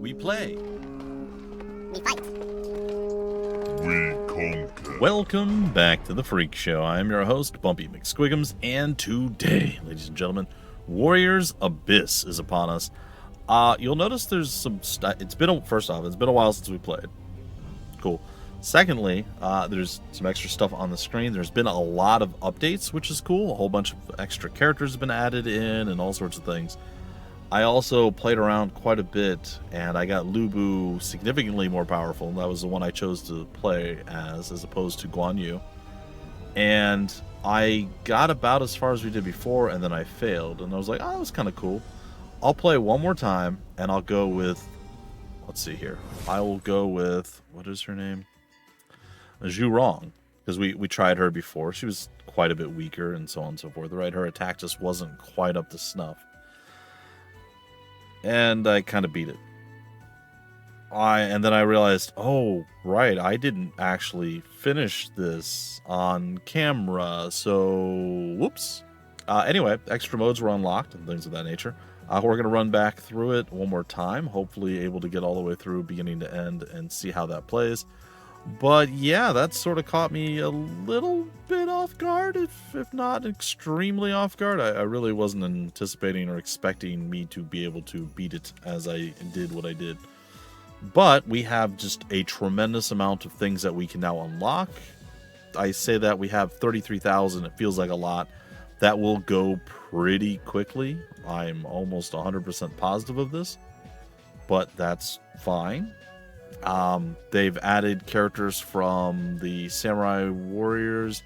We play. We fight. We conquer. Welcome back to the Freak Show. I'm your host, Bumpy McSquigums, and today, ladies and gentlemen, Warriors Abyss is upon us. You'll notice there's some stuff. First off, it's been a while since we played. Cool. Secondly, there's some extra stuff on the screen. There's been a lot of updates, which is cool. A whole bunch of extra characters have been added in and all sorts of things. I also played around quite a bit, and I got Lubu significantly more powerful. That was the one I chose to play as opposed to Guan Yu. And I got about as far as we did before, and then I failed. And I was like, oh, that was kind of cool. I'll play one more time, and I'll go with... Let's see here. I will go with... What is her name? Zhu Rong. Because we tried her before. She was quite a bit weaker, and so on and so forth. Right? Her attack just wasn't quite up to snuff. And I kind of beat it. And then I realized, oh, right, I didn't actually finish this on camera, so whoops. Anyway, extra modes were unlocked and things of that nature. We're going to run back through it one more time, hopefully able to get all the way through beginning to end and see how that plays. But yeah, that sort of caught me a little bit off guard, if not extremely off guard. I really wasn't anticipating or expecting me to be able to beat it as I did what I did. But we have just a tremendous amount of things that we can now unlock. I say that we have 33,000. It feels like a lot. That will go pretty quickly. I'm almost 100% positive of this. But that's fine. They've added characters from the Samurai Warriors,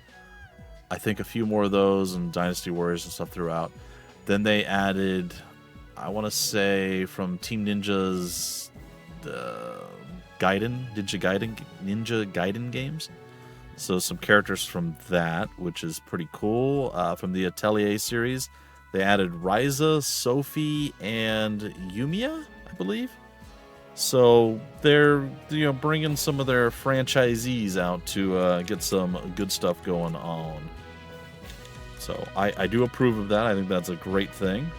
I think a few more of those, and Dynasty Warriors and stuff throughout. Then they added, I want to say, from Team Ninja's Ninja Gaiden games. So some characters from that, which is pretty cool. From the Atelier series, they added Ryza, Sophie, and Yumiya, I believe. So they're bringing some of their franchisees out to get some good stuff going on. So I do approve of that. I think that's a great thing,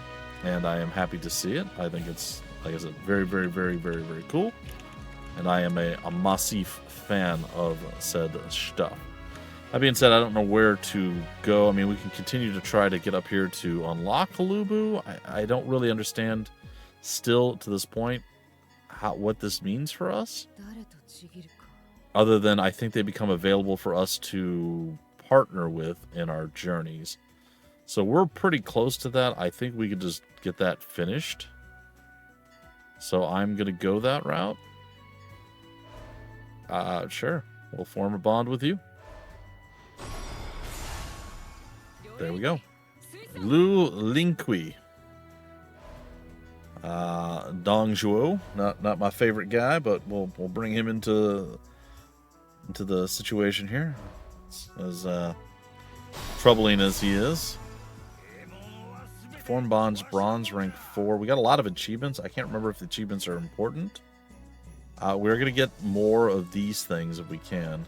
and I am happy to see it. I think it's, like I said, very, very, very, very, very cool, and I am a massive fan of said stuff. That being said, I don't know where to go. I mean, we can continue to try to get up here to unlock Lubu. I don't really understand still to this point what this means for us, other than I think they become available for us to partner with in our journeys. So we're pretty close to that. I think we could just get that finished. So I'm gonna go that route. Sure, we'll form a bond with you. There we go. Lu Lingqi. Dong Zhuo, not my favorite guy, but we'll bring him into the situation here, as troubling as he is. Form bonds, bronze, rank 4. We got a lot of achievements. I can't remember if the achievements are important. We're gonna get more of these things if we can,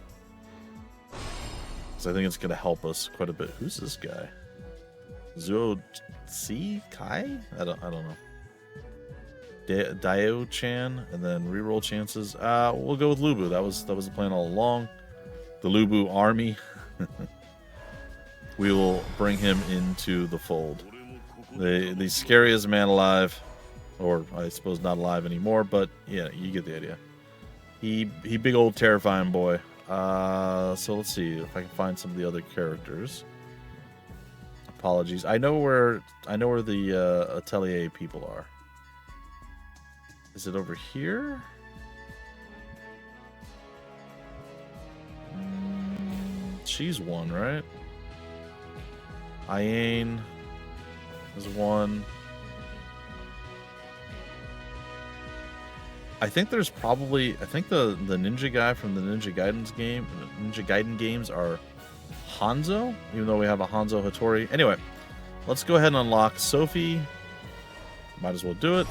because I think it's gonna help us quite a bit. Who's this guy? Zuo C Kai? I don't know. Dio-chan, and then reroll chances. We'll go with Lubu. That was the plan all along. The Lubu army. We will bring him into the fold. The scariest man alive, or I suppose not alive anymore, but yeah, you get the idea. He big old terrifying boy. So let's see if I can find some of the other characters. Apologies. I know where the Atelier people are. Is it over here? She's one, right? Iane is one. I think the ninja guy from the Ninja Gaiden games are Hanzo, even though we have a Hanzo Hattori. Anyway, let's go ahead and unlock Sophie. Might as well do it.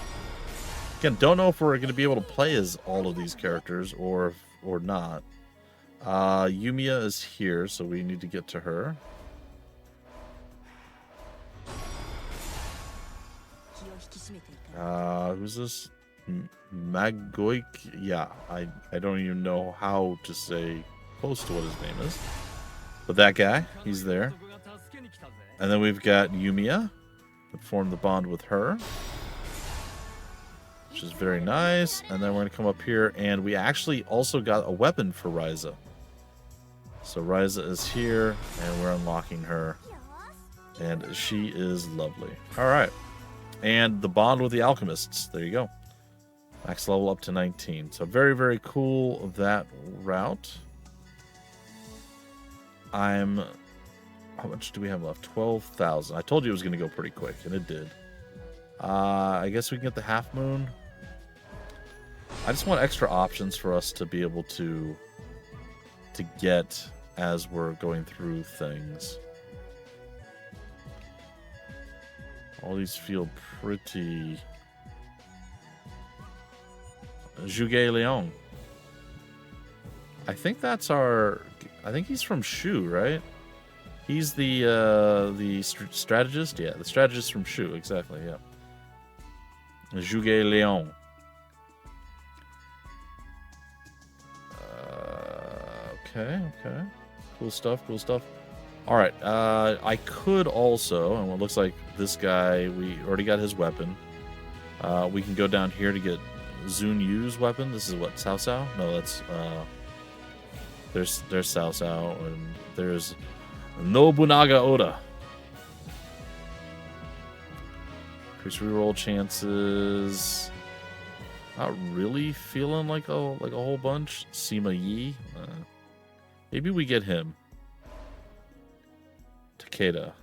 Again, don't know if we're going to be able to play as all of these characters or not. Yumiya is here, so we need to get to her. Who's this? Magoik. Yeah, I don't even know how to say close to what his name is. But that guy, he's there. And then we've got Yumiya, that formed the bond with her, which is very nice. And then we're going to come up here, and we actually also got a weapon for Ryza. So Ryza is here, and we're unlocking her. And she is lovely. All right. And the bond with the alchemists. There you go. Max level up to 19. So very, very cool that route. How much do we have left? 12,000. I told you it was going to go pretty quick, and it did. I guess we can get the half moon. I just want extra options for us to be able to get as we're going through things. All these feel pretty... Juge Leon. I think that's our... I think he's from Shu, right? He's the strategist? Yeah, the strategist from Shu, exactly, yeah. Juge Leon. Okay. Cool stuff. Alright, I could also, and it looks like this guy, we already got his weapon. We can go down here to get Zun Yu's weapon. This is what, Cao Cao? No, that's, there's Cao Cao, and there's Nobunaga Oda. Increase reroll chances. Not really feeling like a whole bunch. Sima Yi. Maybe we get him. Takeda.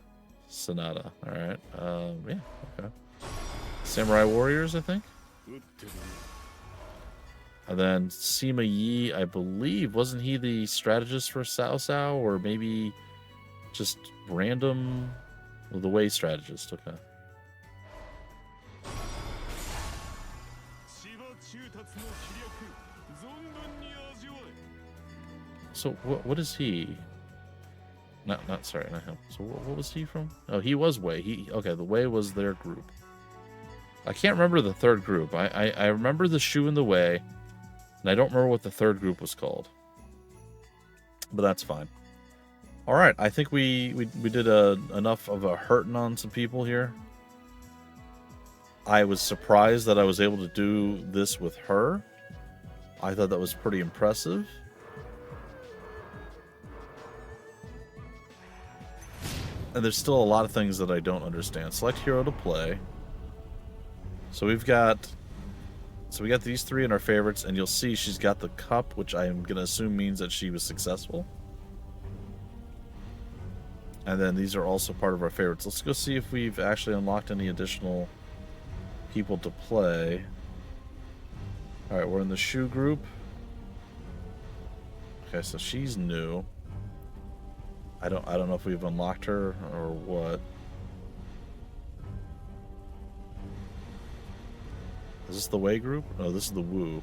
Sonata. Alright. Yeah, okay. Samurai Warriors, I think. And then Sima Yi, I believe, wasn't he the strategist for Cao Cao? Or maybe just random... Well, the Wei strategist, okay. So, what is he? Not him. So, what was he from? Oh, he was Wei. Okay, the Wei was their group. I can't remember the third group. I remember the Shu and the Wei, and I don't remember what the third group was called. But that's fine. All right, I think we did enough of a hurting on some people here. I was surprised that I was able to do this with her. I thought that was pretty impressive. And there's still a lot of things that I don't understand. Select hero to play. So we got these three in our favorites, and you'll see she's got the cup, which I am going to assume means that she was successful. And then these are also part of our favorites. Let's go see if we've actually unlocked any additional people to play. Alright, we're in the Shu group. Okay, so she's new. I don't know if we've unlocked her or what. Is this the Wei group? No, this is the Wu.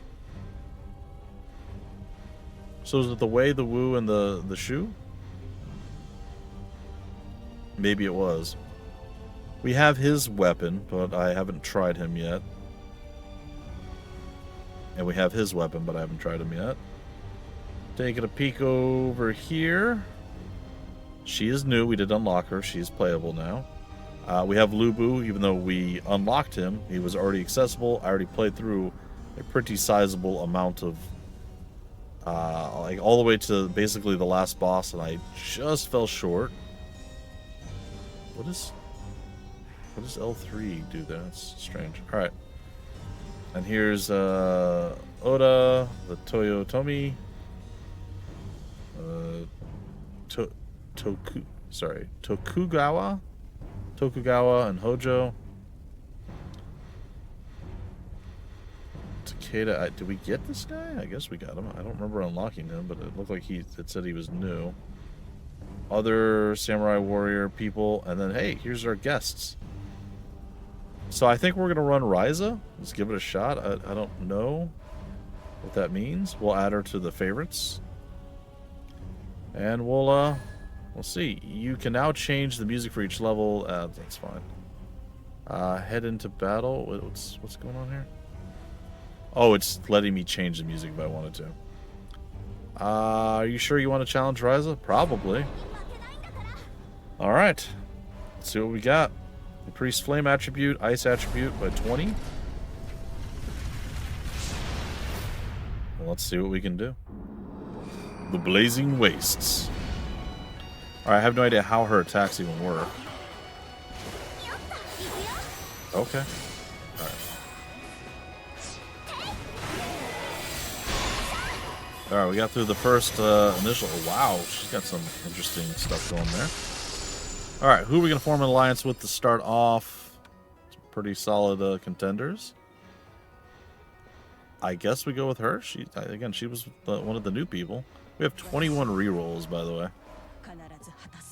So is it the Wei, the Wu, and the Shu? Maybe it was. We have his weapon, but I haven't tried him yet. And we have his weapon, but I haven't tried him yet. Taking a peek over here. She is new. We did unlock her. She is playable now. We have Lubu, even though we unlocked him. He was already accessible. I already played through a pretty sizable amount of... like all the way to basically the last boss, and I just fell short. What does L3 do there? That's strange. Alright. And here's Oda, the Toyotomi, Tokugawa, and Hojo. Takeda, did we get this guy? I guess we got him. I don't remember unlocking him, but it looked like it said he was new. Other samurai warrior people, and then hey, here's our guests. So I think we're gonna run Ryza. Let's give it a shot. I don't know what that means. We'll add her to the favorites, and we'll see. You can now change the music for each level. That's fine. Head into battle. What's going on here? Oh, it's letting me change the music if I wanted to. Are you sure you want to challenge Ryza? Probably. Alright. Let's see what we got. Increase flame attribute, ice attribute by 20. Well, let's see what we can do. The Blazing Wastes. Alright, I have no idea how her attacks even work. Okay. Alright. Alright, we got through the first initial. Wow, she's got some interesting stuff going there. Alright, who are we going to form an alliance with to start off? Some pretty solid contenders. I guess we go with her. Again, she was one of the new people. We have 21 rerolls, by the way,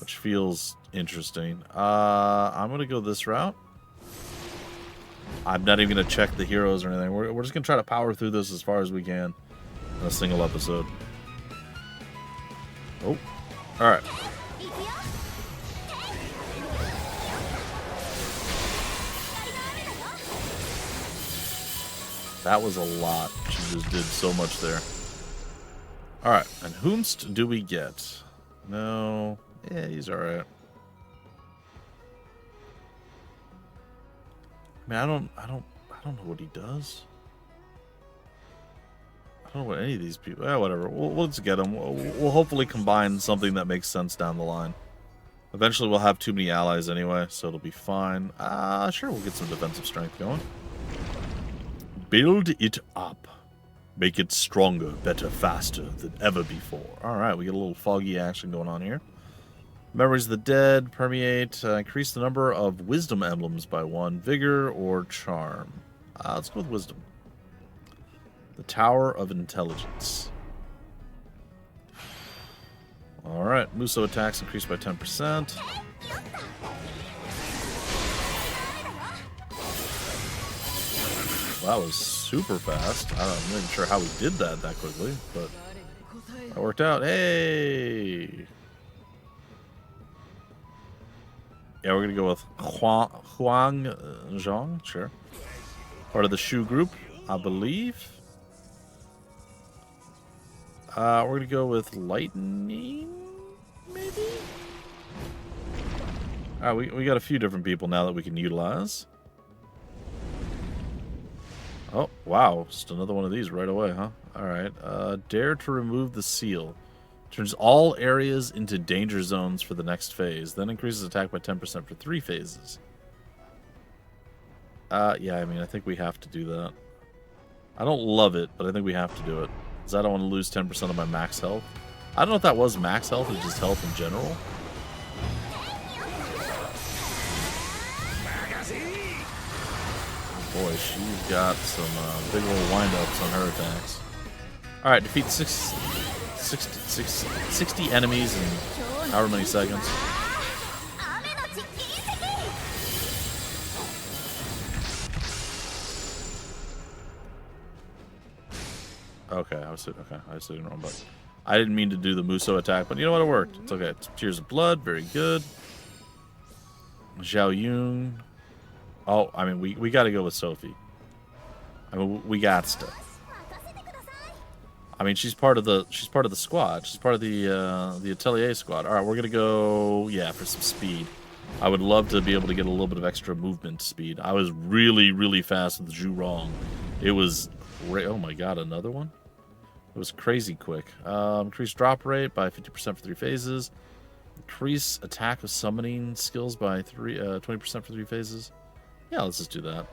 which feels interesting. I'm going to go this route. I'm not even going to check the heroes or anything. We're just going to try to power through this as far as we can in a single episode. Oh, all right. That was a lot. She just did so much there. Alright, and whomst do we get? No. Yeah, he's alright. I mean, I don't know what he does. I don't know what any of these people... whatever. We'll just get him. We'll hopefully combine something that makes sense down the line. Eventually we'll have too many allies anyway, so it'll be fine. Sure, we'll get some defensive strength going. Build it up. Make it stronger, better, faster than ever before. Alright, we get a little foggy action going on here. Memories of the dead, permeate, increase the number of wisdom emblems by 1, vigor or charm. Let's go with wisdom. The Tower of Intelligence. Alright, musou attacks increased by 10%. That was super fast. I'm not even sure how we did that quickly, but that worked out. Hey! Yeah, we're going to go with Huang Zhang, sure. Part of the Shu group, I believe. We're going to go with Lightning, maybe? Alright, we got a few different people now that we can utilize. Oh, wow. Just another one of these right away, huh? Alright. Dare to remove the seal. Turns all areas into danger zones for the next phase. Then increases attack by 10% for 3 phases. Yeah, I mean, I think we have to do that. I don't love it, but I think we have to do it. Because I don't want to lose 10% of my max health. I don't know if that was max health or just health in general. Boy, she's got some big old wind-ups on her attacks. Alright, defeat 60 enemies in however many seconds. Okay, I was sitting wrong, but I didn't mean to do the musou attack, but you know what, it worked. It's okay. It's Tears of Blood, very good. Zhao Yun. Oh, I mean, we got to go with Sophie. I mean, we got stuff. I mean, she's part of the squad. She's part of the Atelier squad. All right, we're gonna go, yeah, for some speed. I would love to be able to get a little bit of extra movement speed. I was really fast with Zhu Rong. It was, oh my god, another one. It was crazy quick. Increase drop rate by 50% for 3 phases. Increase attack of summoning skills by 20% for 3 phases. Yeah, let's just do that.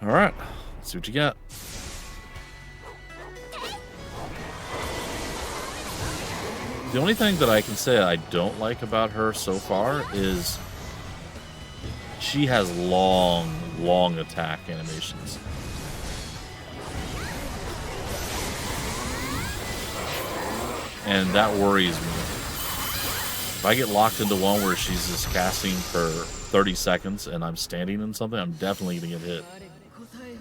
Alright, let's see what you got. The only thing that I can say I don't like about her so far is she has long attack animations. And that worries me. If I get locked into one where she's just casting for 30 seconds and I'm standing in something, I'm definitely going to get hit.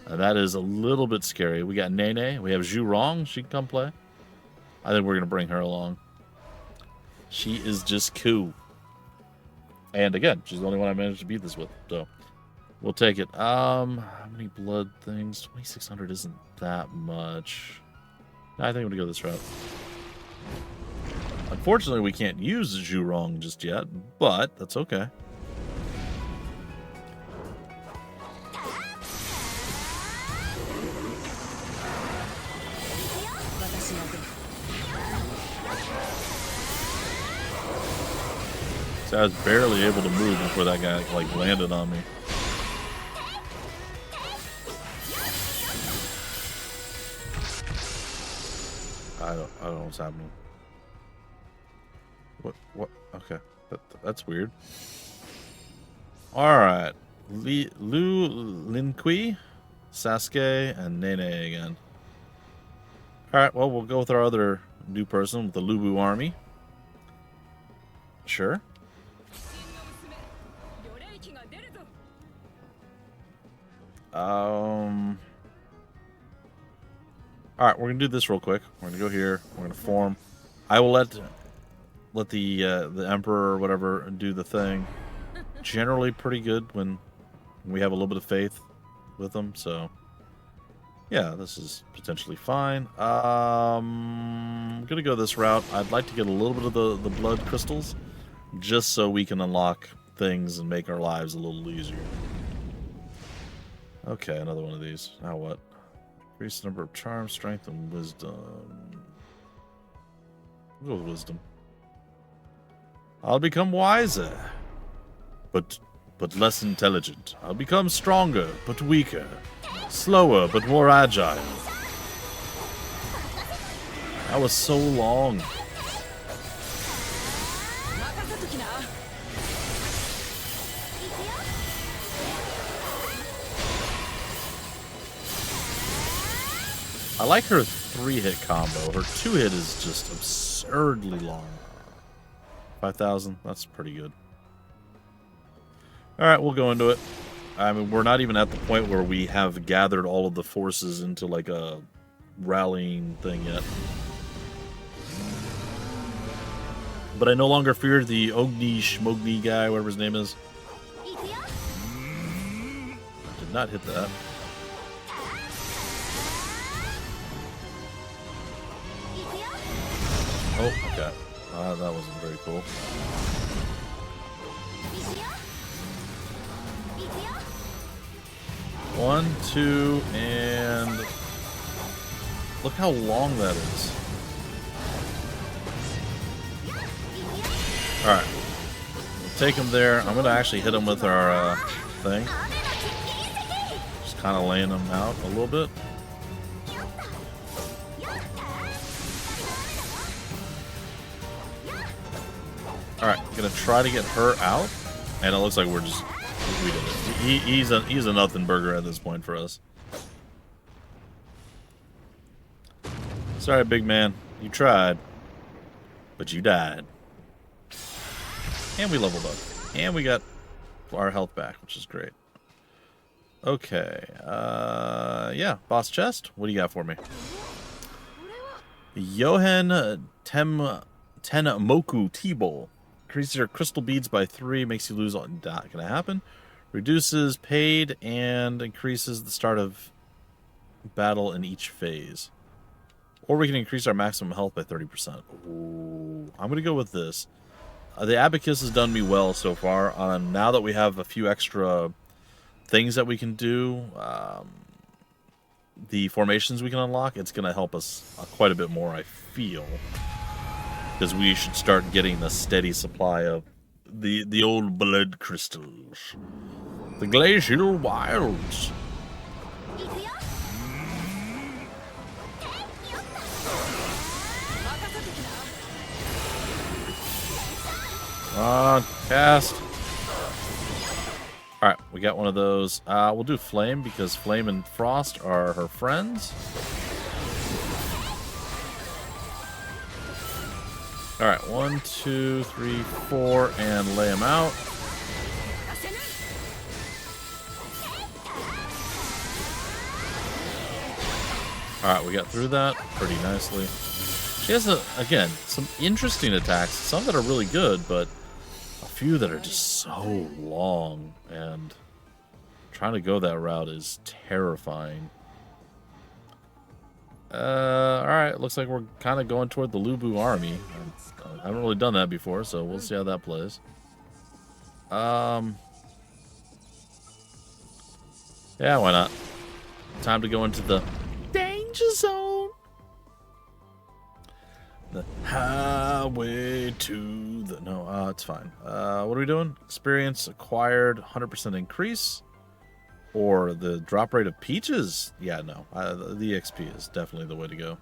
And that is a little bit scary. We got Nene. We have Zhu Rong. She can come play. I think we're going to bring her along. She is just cool. And again, she's the only one I managed to beat this with. So We'll take it. How many blood things? 2,600 isn't that much. I think I'm gonna go this route. Unfortunately, we can't use Zhurong just yet, but that's okay. So I was barely able to move before that guy like landed on me. I don't know what's happening. What? Okay, that's weird. All right, Lu Linqui, Sasuke, and Nene again. All right, well we'll go with our other new person with the Lubu army. Sure. All right, we're gonna do this real quick. We're gonna go here. We're gonna form. I will let the emperor or whatever do the thing. Generally pretty good when we have a little bit of faith with them. So yeah, this is potentially fine. I'm gonna go this route. I'd like to get a little bit of the blood crystals, just so we can unlock things and make our lives a little easier. Okay, another one of these. Now what? Increase the number of charm, strength, and wisdom. We'll go with wisdom. I'll become wiser, but less intelligent. I'll become stronger, but weaker. Slower, but more agile. That was so long. I like her 3-hit combo. Her 2-hit is just absurdly long. 5,000, that's pretty good. Alright, we'll go into it. I mean, we're not even at the point where we have gathered all of the forces into like a rallying thing yet. But I no longer fear the Ogni Shmogni guy, whatever his name is. I did not hit that. Oh, okay. That wasn't very cool. One, two, and look how long that is. Alright. We'll take him there. I'm going to actually hit him with our thing. Just kind of laying him out a little bit. Alright, gonna try to get her out, and it looks like we did it. He's a nothing burger at this point for us. Sorry, big man. You tried, but you died. And we leveled up. And we got our health back, which is great. Okay, yeah, boss chest. What do you got for me? Yohen Tenmoku T-Bowl. Increases your crystal beads by 3, makes you lose all. Not gonna happen. Reduces paid and increases the start of battle in each phase. Or we can increase our maximum health by 30%. Ooh, I'm gonna go with this. The abacus has done me well so far. Now that we have a few extra things that we can do, the formations we can unlock, it's gonna help us quite a bit more, I feel. Because we should start getting a steady supply of the old blood crystals. The glacial wilds. Cast. Alright, we got one of those. We'll do Flame because Flame and Frost are her friends. Alright, 1, 2, 3, 4, and lay him out. Alright, we got through that pretty nicely. She has, again, some interesting attacks. Some that are really good, but a few that are just so long. And I'm trying to go that route is terrifying. Alright, looks like we're kind of going toward the Lubu army. I haven't really done that before, so we'll see how that plays. Yeah, why not? Time to go into the danger zone. The highway to the... No, it's fine. What are we doing? Experience acquired, 100% increase. Or the drop rate of peaches? Yeah, no. The XP is definitely the way to go.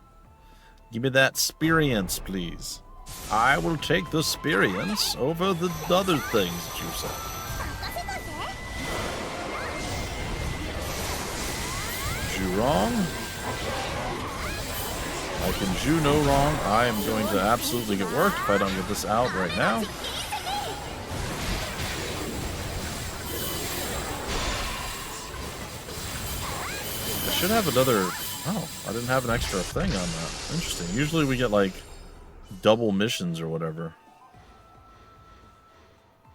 Give me that experience, please. I will take the experience over the other things that you said. Jew wrong. I can Jew no wrong. I am going to absolutely get worked if I don't get this out right now. I should have another... Oh, I didn't have an extra thing on that. Interesting. Usually we get, like, double missions or whatever.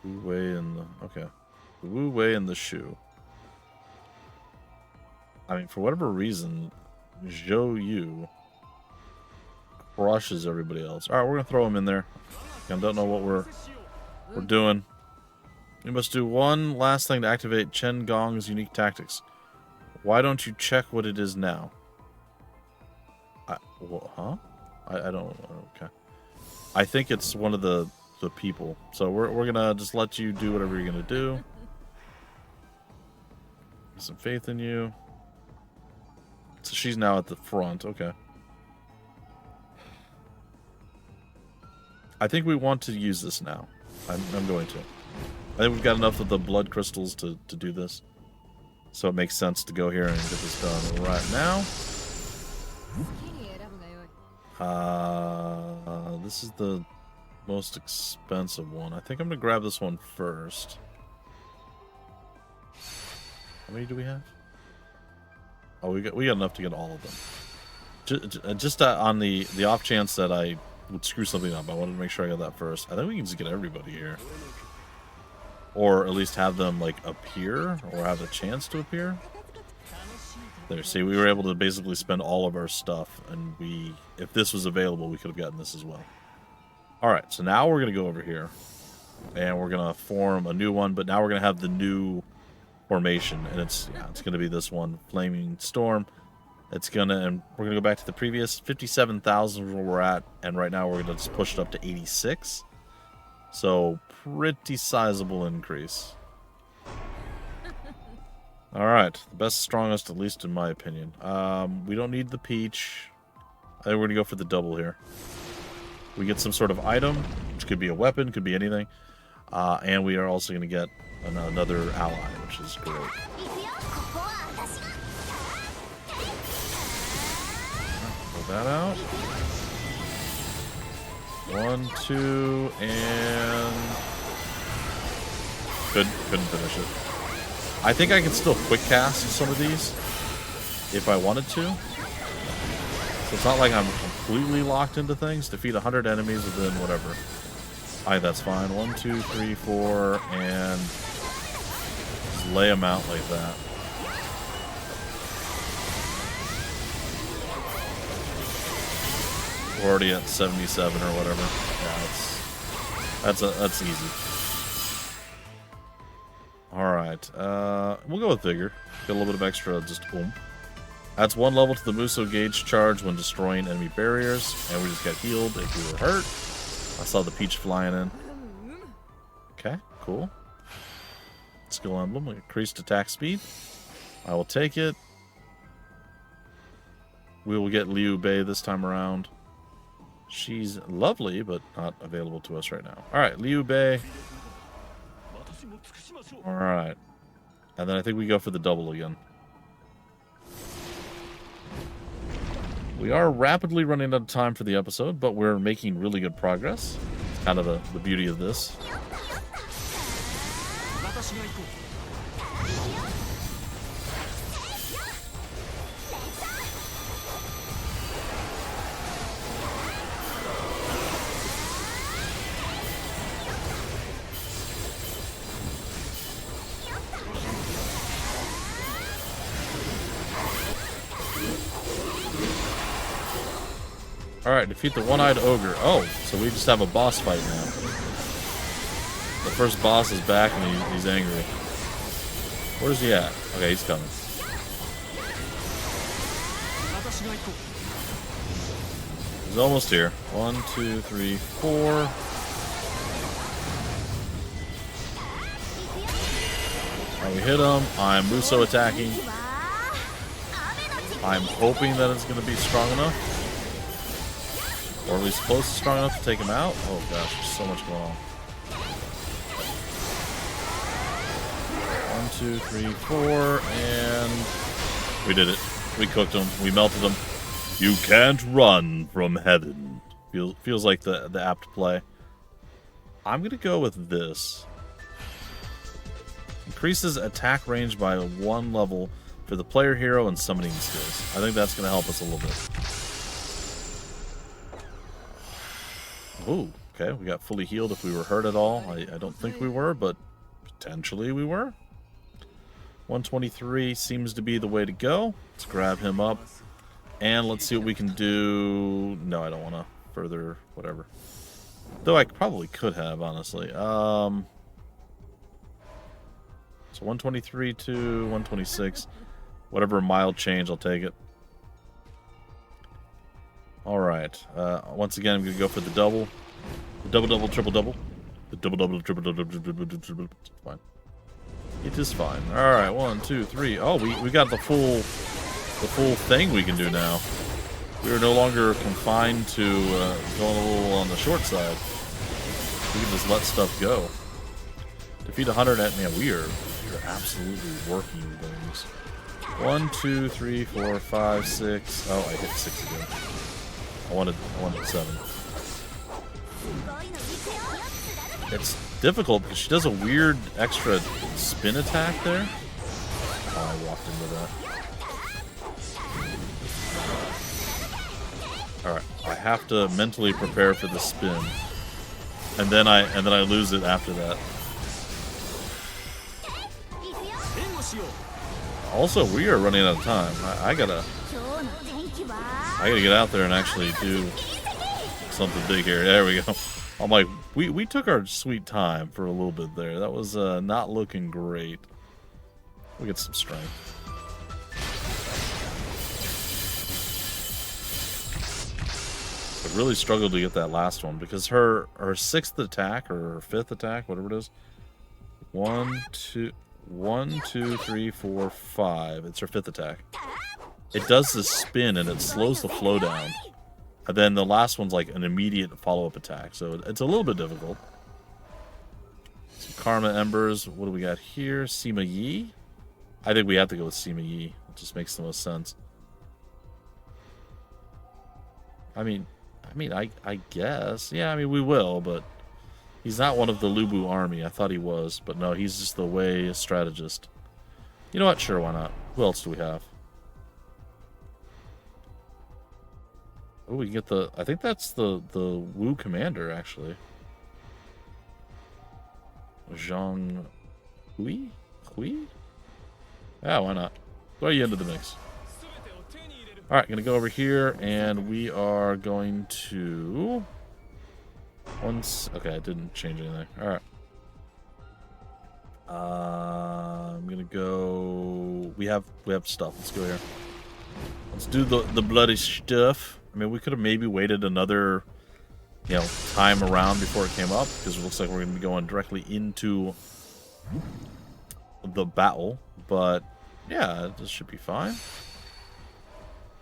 Wu Wei and the... Okay. The Wu Wei and the Shu. I mean, for whatever reason, Zhou Yu crushes everybody else. Alright, we're going to throw him in there. I don't know what we're doing. We must do one last thing to activate Chen Gong's unique tactics. Why don't you check what it is now? Huh? I don't... Okay. I think it's one of the people. So we're going to just let you do whatever you're going to do. Some faith in you. So she's now at the front. Okay. I think we want to use this now. I'm going to. I think we've got enough of the blood crystals to do this. So it makes sense to go here and get this done right now. This is the most expensive one. I think I'm going to grab this one first. How many do we have? Oh, we got enough to get all of them. Just on the off chance that I would screw something up, I wanted to make sure I got that first. I think we can just get everybody here. Or at least have them, like, appear, or have a chance to appear. There, see, we were able to basically spend all of our stuff, and if this was available, we could have gotten this as well. Alright, so now we're going to go over here, and we're going to form a new one, but now we're going to have the new formation, and it's going to be this one, Flaming Storm. And we're going to go back to the previous 57,000 where we're at, and right now we're going to just push it up to 86. So, pretty sizable increase. Alright, the best, strongest, at least in my opinion. We don't need the peach. I think we're going to go for the double here. We get some sort of item, which could be a weapon, could be anything. And we are also going to get another ally, which is great. Pull that out. 1, 2, and... Couldn't finish it. I think I can still quick cast some of these if I wanted to. So it's not like I'm completely locked into things. Defeat 100 enemies within whatever. That's fine. 1, 2, 3, 4, and just lay them out like that. We're already at 77 or whatever. Yeah, that's easy. Alright, we'll go with Vigor. Get a little bit of extra, just boom. Adds 1 level to the musou gauge charge when destroying enemy barriers, and we just got healed if we were hurt. I saw the peach flying in. Okay, cool. Skill emblem, increased attack speed. I will take it. We will get Liu Bei this time around. She's lovely, but not available to us right now. Alright, Liu Bei. Alright. And then I think we go for the double again. We are rapidly running out of time for the episode, but we're making really good progress. It's kind of the beauty of this. Alright, defeat the one-eyed ogre. Oh, so we just have a boss fight now. The first boss is back and he's angry. Where's he at? Okay, he's coming. He's almost here. 1, 2, 3, 4. Alright, we hit him. I'm musou attacking. I'm hoping that it's going to be strong enough. Or at least close to strong enough to take him out. Oh gosh, there's so much going on. 1, 2, 3, 4, and we did it. We cooked him. We melted him. You can't run from heaven. Feels like the apt play. I'm gonna go with this. Increases attack range by 1 level for the player hero and summoning skills. I think that's gonna help us a little bit. Ooh, okay, we got fully healed if we were hurt at all. I don't think we were, but potentially we were. 123 seems to be the way to go. Let's grab him up. And let's see what we can do. No, I don't want to further whatever. Though I probably could have, honestly. So 123 to 126. Whatever mild change, I'll take it. Alright. Once again, I'm going to go for the double. The double, triple, double. The double, triple, triple. Fine. It is fine. Alright, 1, 2, 3. Oh, we got the full thing we can do now. We are no longer confined to going a little on the short side. We can just let stuff go. Defeat 100 at man. We are absolutely working things. 1, 2, 3, 4, 5, 6. Oh, I hit 6 again. I wanted 7. It's difficult because she does a weird extra spin attack there. Oh, I walked into that. Alright, I have to mentally prepare for the spin. And then I lose it after that. Also, we are running out of time. I gotta get out there and actually do something big here. There we go. I'm like, we took our sweet time for a little bit there. That was not looking great. We'll get some strength. I really struggled to get that last one because her 6th attack or her 5th attack, whatever it is. 1, 2, 3, 4, 5. It's her 5th attack. It does the spin and it slows the flow down. And then the last one's like an immediate follow-up attack. So it's a little bit difficult. Some Karma Embers. What do we got here? Sima Yi? I think we have to go with Sima Yi. It just makes the most sense. I guess. Yeah, I mean, we will, but he's not one of the Lubu army. I thought he was, but no, he's just the Wei strategist. You know what? Sure, why not? Who else do we have? Oh, we can get the... I think that's the Wu commander, actually. Zhang Hui? Hui? Yeah, why not? Throw you into the mix. Alright, gonna go over here, and we are going to... Okay, I didn't change anything. Alright. I'm gonna go... We have stuff. Let's go here. Let's do the bloody stuff. I mean, we could have maybe waited another, time around before it came up, because it looks like we're going to be going directly into the battle. But, yeah, this should be fine.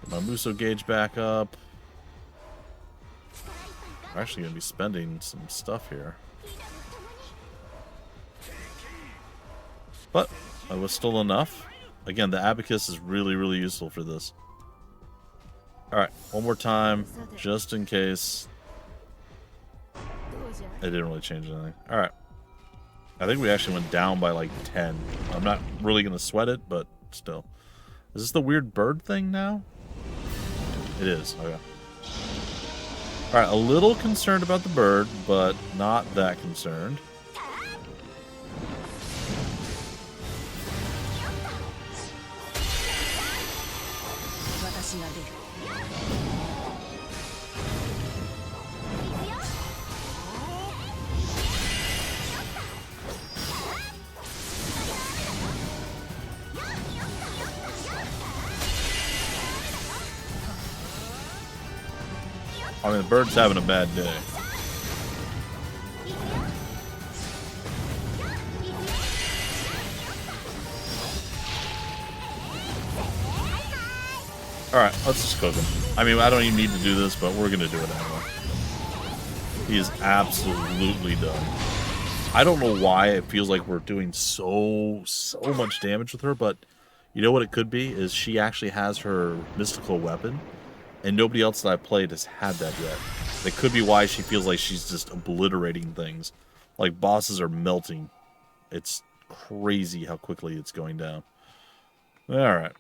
Get my musou gauge back up. We're actually going to be spending some stuff here. But it was still enough. Again, the abacus is really, really useful for this. Alright, one more time, just in case. It didn't really change anything. Alright. I think we actually went down by like 10. I'm not really going to sweat it, but still. Is this the weird bird thing now? It is, okay. Alright, a little concerned about the bird, but not that concerned. I mean, the bird's having a bad day. Alright, let's just cook him. I mean, I don't even need to do this, but we're gonna do it anyway. He is absolutely done. I don't know why it feels like we're doing so much damage with her, but you know what it could be? Is she actually has her mystical weapon, and nobody else that I've played has had that yet. That could be why she feels like she's just obliterating things. Like, bosses are melting. It's crazy how quickly it's going down. Alright,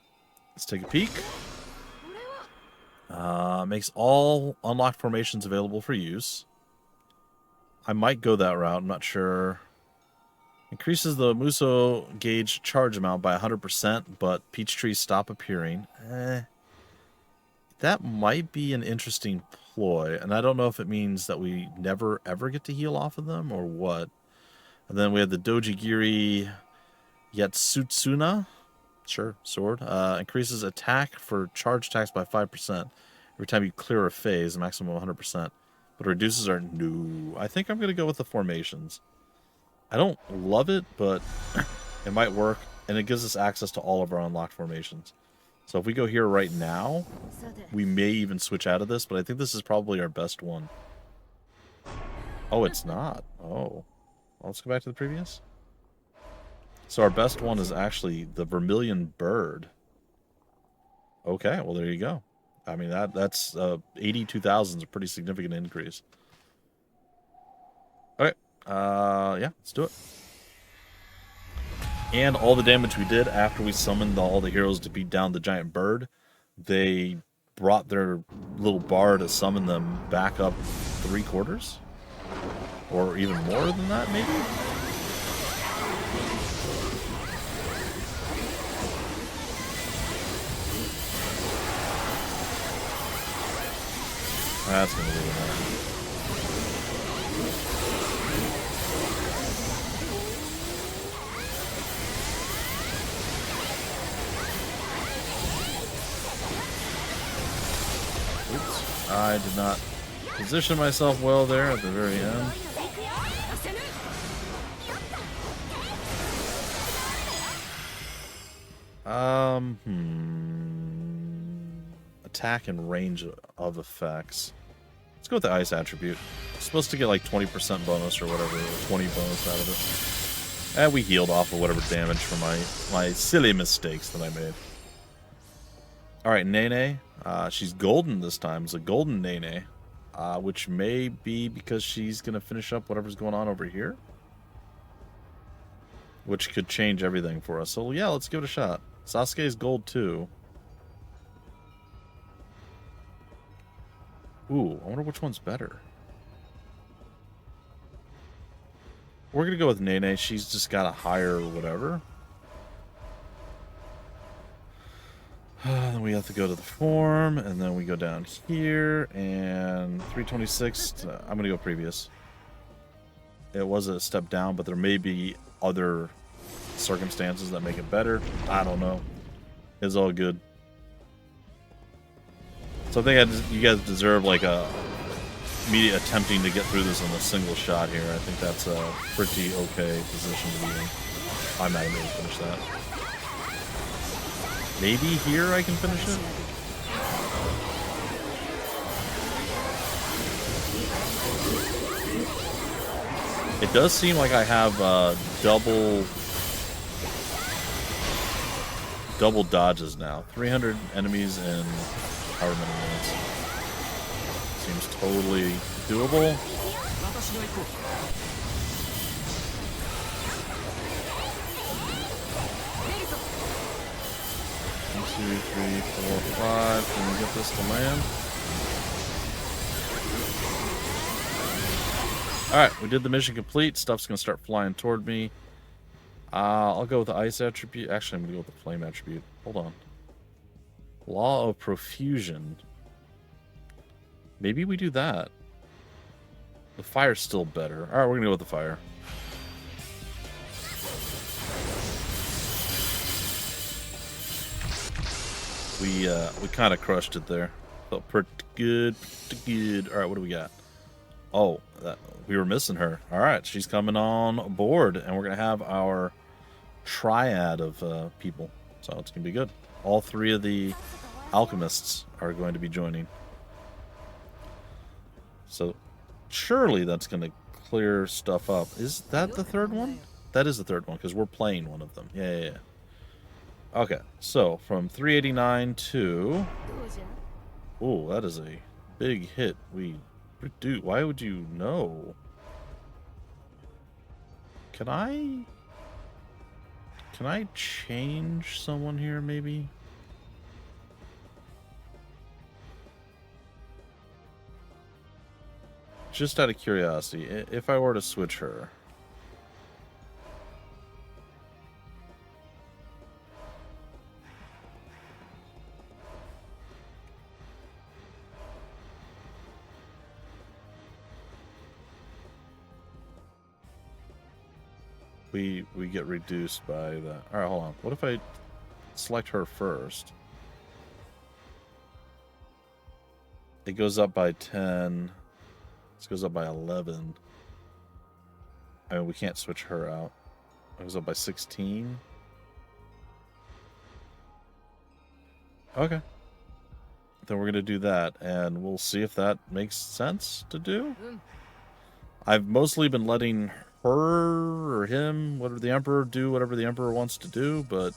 let's take a peek. Makes all unlocked formations available for use. I might go that route, I'm not sure. Increases the musou gauge charge amount by 100%, but peach trees stop appearing. That might be an interesting ploy, and I don't know if it means that we never ever get to heal off of them or what. And then we have the Dojigiri Yatsutsuna. Sure, sword. Increases attack for charge attacks by 5%. Every time you clear a phase, a maximum of 100%. But reduces our... No. I think I'm going to go with the formations. I don't love it, but it might work. And it gives us access to all of our unlocked formations. So if we go here right now, we may even switch out of this. But I think this is probably our best one. Oh, it's not. Oh. Well, let's go back to the previous. So our best one is actually the Vermilion Bird. Okay, well, there you go. I mean, that's 82,000 is a pretty significant increase. Okay, yeah, let's do it. And all the damage we did after we summoned all the heroes to beat down the giant bird, they brought their little bar to summon them back up 3/4? Or even more than that, maybe? That's gonna be annoying. Oops. I did not position myself well there at the very end. Attack and range of effects. Let's go with the ice attribute. It's supposed to get like 20% bonus or whatever, or 20 bonus out of it. And we healed off of whatever damage from my silly mistakes that I made. Alright, Nene. She's golden this time. It's a golden Nene. Which may be because she's going to finish up whatever's going on over here. Which could change everything for us. So yeah, let's give it a shot. Sasuke's gold too. Ooh, I wonder which one's better. We're going to go with Nene. She's just got a higher whatever. Then we have to go to the form, and then we go down here, and 326, I'm going to go previous. It was a step down, but there may be other circumstances that make it better. I don't know. It's all good. So I think you guys deserve like me attempting to get through this in a single shot here. I think that's a pretty okay position to be in. I might be able to finish that. Maybe here I can finish it. It does seem like I have double dodges now. 300 enemies in however many minutes. Seems totally doable. 1, 2, 3, 4, 5. Can we get this to land? Alright, we did the mission complete. Stuff's going to start flying toward me. I'll go with the ice attribute. Actually, I'm going to go with the flame attribute. Hold on. Law of Profusion. Maybe we do that. The fire's still better. Alright, we're going to go with the fire. We kind of crushed it there. Felt good, pretty good. All right, what do we got? Oh, we were missing her. All right, she's coming on board, and we're gonna have our triad of people. So it's gonna be good. All three of the alchemists are going to be joining. So surely that's gonna clear stuff up. Is that the third one? That is the third one because we're playing one of them. Yeah. Okay, so from 389 to... Oh, that is a big hit. Dude, why would you know? Can I change someone here, maybe? Just out of curiosity, if I were to switch her... We get reduced by that. Alright, hold on. What if I select her first? It goes up by 10. This goes up by 11. I mean, we can't switch her out. It goes up by 16. Okay. Then we're going to do that, and we'll see if that makes sense to do. I've mostly been letting her or him, whatever the Emperor, do whatever the Emperor wants to do, but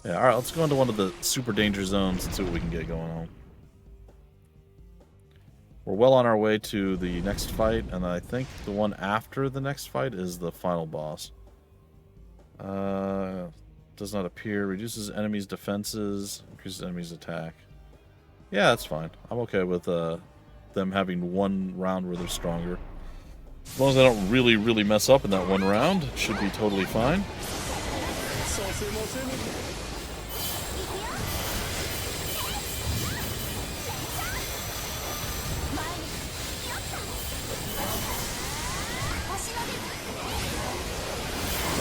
yeah, alright, let's go into one of the super danger zones and see what we can get going on. We're well on our way to the next fight, and I think the one after the next fight is the final boss. Does not appear, reduces enemies' defenses, increases enemies' attack. Yeah, that's fine. I'm okay with them having one round where they're stronger. As long as I don't really mess up in that one round, it should be totally fine.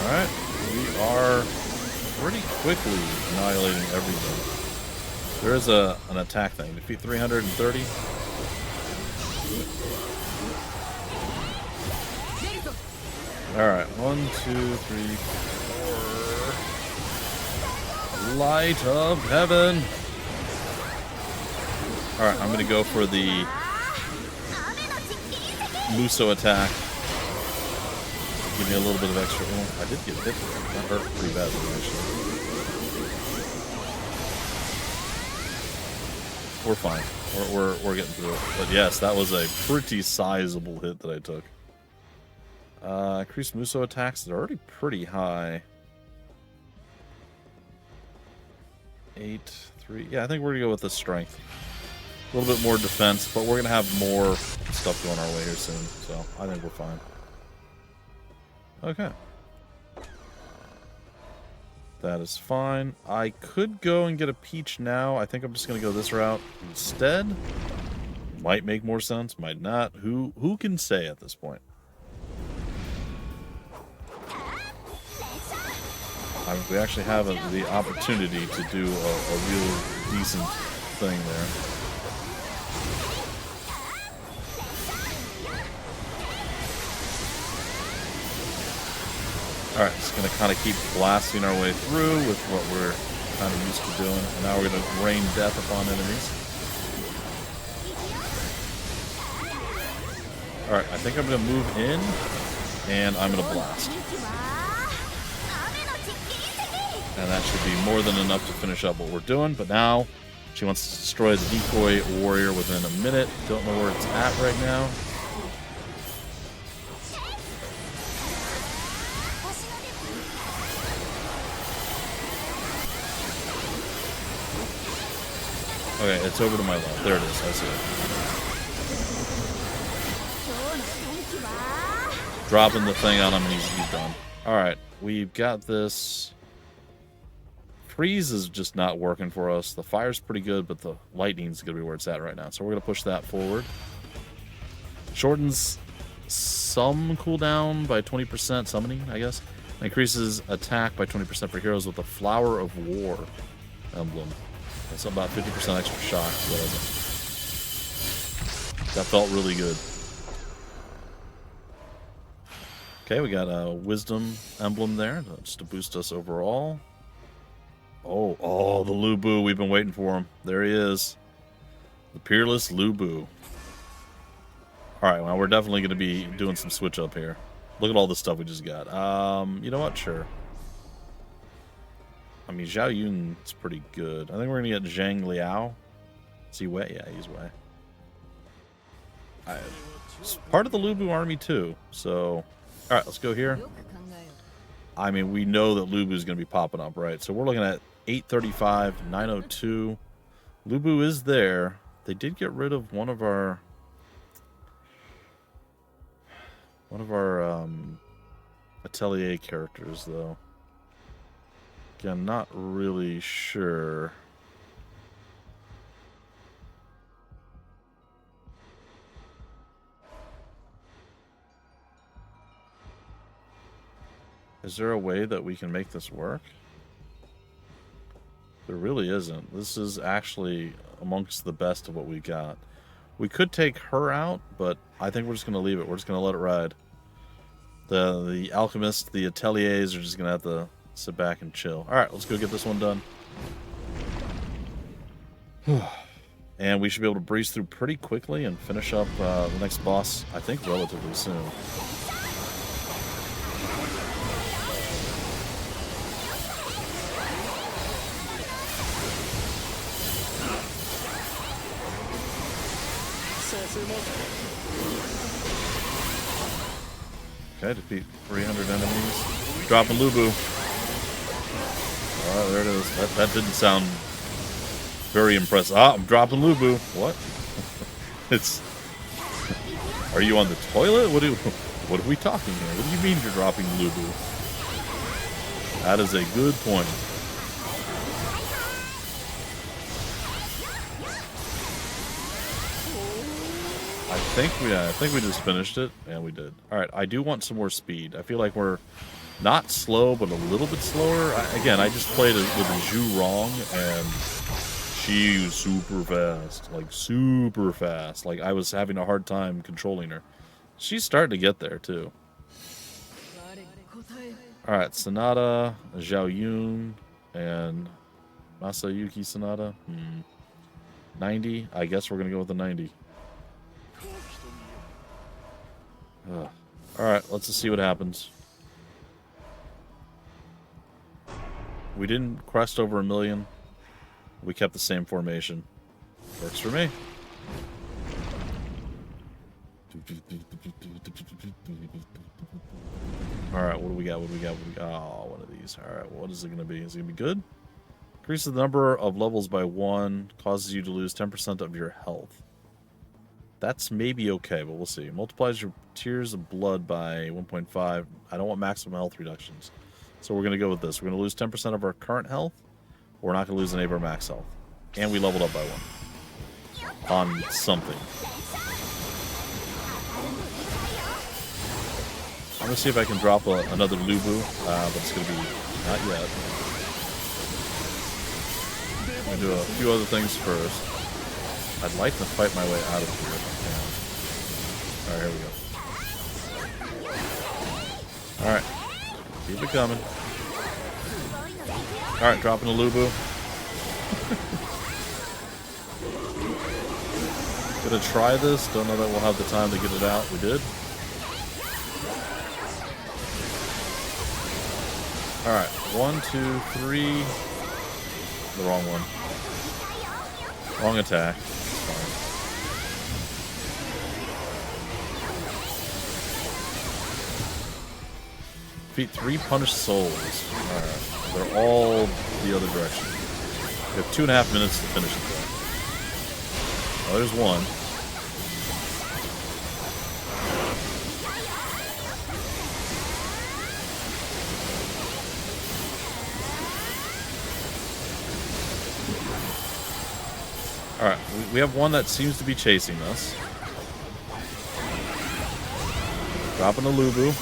Alright, we are pretty quickly annihilating everything. There is an attack thing. Defeat 330. Alright, 1, 2, 3, 4. Light of heaven. Alright, I'm gonna go for the musou attack. Give me a little bit of extra. Oh, I did get hit. That hurt pretty badly, actually. We're fine. We're getting through it. But yes, that was a pretty sizable hit that I took. Increased musou attacks. They're already pretty high. 8, 3. Yeah, I think we're gonna go with the strength. A little bit more defense, but we're gonna have more stuff going our way here soon. So I think we're fine. Okay. That is fine. I could go and get a peach now. I think I'm just gonna go this route instead. Might make more sense, might not. Who can say at this point? We actually have the opportunity to do a real decent thing there. Alright, just going to kind of keep blasting our way through with what we're kind of used to doing. And now we're going to rain death upon enemies. Alright, I think I'm going to move in, and I'm going to blast. And that should be more than enough to finish up what we're doing. But now, she wants to destroy the decoy warrior within a minute. Don't know where it's at right now. Okay, it's over to my left. There it is. I see it. Dropping the thing on him, and he's done. Alright, we've got this. Freeze is just not working for us. The fire's pretty good, but the lightning's going to be where it's at right now. So we're going to push that forward. Shortens some cooldown by 20%, summoning, I guess. Increases attack by 20% for heroes with the Flower of War emblem. That's about 50% extra shock. Whatever. That felt really good. Okay, we got a wisdom emblem there, just to boost us overall. Oh, the Lubu. We've been waiting for him. There he is. The Peerless Lubu. Alright, well, we're definitely going to be doing some switch up here. Look at all the stuff we just got. You know what? Sure. I mean, Zhao Yun's pretty good. I think we're going to get Zhang Liao. Is he Wei? Yeah, he's Wei. It's part of the Lubu army, too. So, alright, let's go here. I mean, we know that Lubu's going to be popping up, right? So we're looking at 835, 902. Lubu is there. They did get rid of one of our Atelier characters, though. Again, not really sure. Is there a way that we can make this work? There really isn't. This is actually amongst the best of what we got. We could take her out, but I think we're just going to leave it. We're just going to let it ride. The alchemists, the ateliers are just going to have to sit back and chill. Alright, let's go get this one done. And we should be able to breeze through pretty quickly and finish up the next boss, I think, relatively soon. Okay, defeat 300 enemies. Dropping Lubu. Alright, there it is. That didn't sound very impressive. Ah, I'm dropping Lubu. What? It's... Are you on the toilet? What are we talking here? What do you mean you're dropping Lubu? That is a good point. I think we just finished it, and we did. Alright, I do want some more speed. I feel like we're not slow, but a little bit slower. Again, I just played it with a Zhu wrong, and she was super fast. Like, super fast. Like, I was having a hard time controlling her. She's starting to get there, too. Alright, Sonata, Zhao Yun, and Masayuki Sonata. 90? I guess we're going to go with the 90. Alright, let's just see what happens. We didn't crest over 1 million. We kept the same formation. Works for me. Alright, what do we got? Oh, one of these. Alright, what is it going to be? Is it going to be good? Increases the number of levels by 1. Causes you to lose 10% of your health. That's maybe okay, but we'll see. Multiplies your tears of blood by 1.5. I don't want maximum health reductions. So we're going to go with this. We're going to lose 10% of our current health. We're not going to lose any of our max health. And we leveled up by 1. On something. I'm going to see if I can drop another Lubu. But it's going to be not yet. I'm going to do a few other things first. I'd like to fight my way out of here if I can. Alright, here we go. Alright. Keep it coming. Alright, dropping a Lubu. Gonna try this. Don't know that we'll have the time to get it out. We did. Alright. 1, 2, 3. The wrong one. Wrong attack. Defeat 3 punished souls. Alright. They're all the other direction. We have 2.5 minutes to finish the thing. Oh, there's one. Alright, we have one that seems to be chasing us. Dropping a Lubu.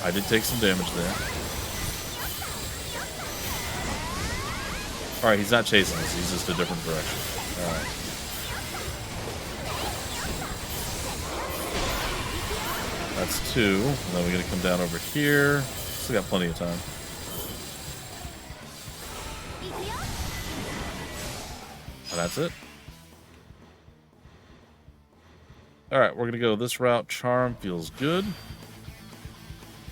I did take some damage there. Alright, he's not chasing us. He's just a different direction. Alright. That's 2. And then we're going to come down over here. Still got plenty of time. And that's it. Alright, we're going to go this route. Charm feels good.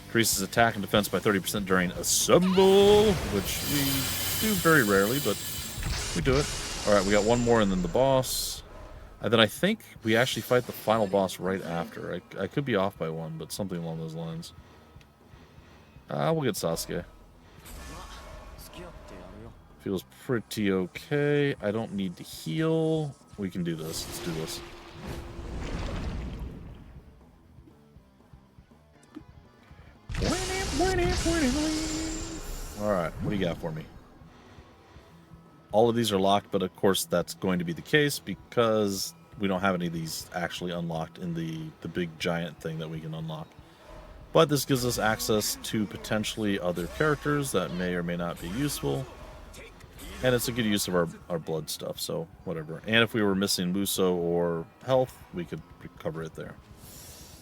Increases attack and defense by 30% during assemble, which we do very rarely, but we do it. Alright, we got one more and then the boss. And then I think we actually fight the final boss right after. I could be off by one, but something along those lines. We'll get Sasuke. Feels pretty okay. I don't need to heal. We can do this. Let's do this. Alright, what do you got for me? All of these are locked, but of course that's going to be the case because we don't have any of these actually unlocked in the big giant thing that we can unlock. But this gives us access to potentially other characters that may or may not be useful. And it's a good use of our blood stuff, so whatever. And if we were missing musou or health, we could recover it there.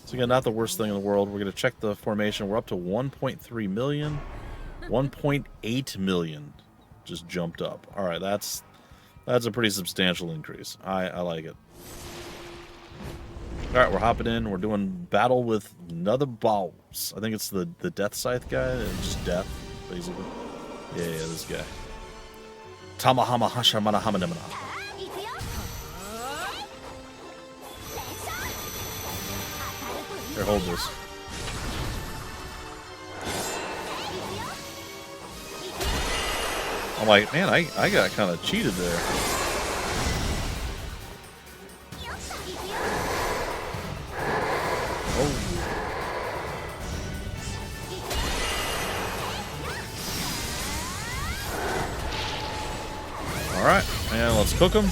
So again, not the worst thing in the world. We're going to check the formation. We're up to 1.3 million. 1.8 million just jumped up. All right, that's a pretty substantial increase. I like it. All right, we're hopping in. We're doing battle with another boss. I think it's the Death Scythe guy. Just death, basically. Yeah, this guy. Tamahama Hashamana Hamanamana. Here, hold this. I'm like, man, I got kind of cheated there. Oh. Alright, and let's cook him.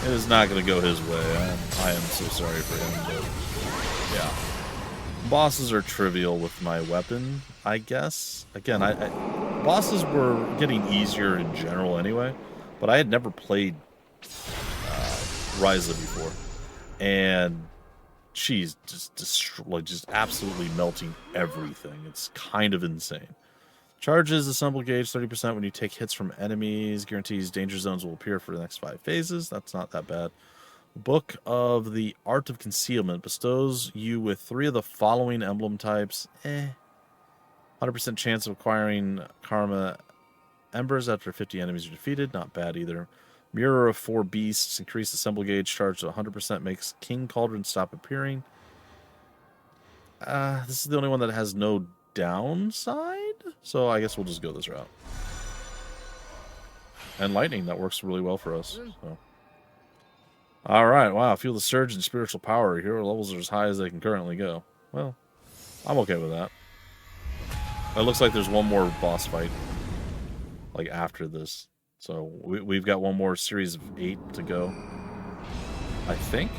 It is not going to go his way. I am so sorry for him, but yeah. Bosses are trivial with my weapon, I guess. Again, bosses were getting easier in general anyway, but I had never played Ryza before, and she's just absolutely melting everything. It's kind of insane. Charges assemble gauge 30% when you take hits from enemies. Guarantees danger zones will appear for the next 5 phases. That's not that bad. Book of the Art of Concealment bestows you with 3 of the following emblem types. 100% chance of acquiring Karma Embers after 50 enemies are defeated. Not bad either. Mirror of 4 Beasts. Increased assemble gauge charge to 100% makes King Cauldron stop appearing. This is the only one that has no downside. So I guess we'll just go this route. And lightning, that works really well for us. So. Alright, wow. Feel the surge in spiritual power. Hero levels are as high as they can currently go. Well, I'm okay with that. It looks like there's one more boss fight, like after this. So we've got one more series of 8 to go, I think.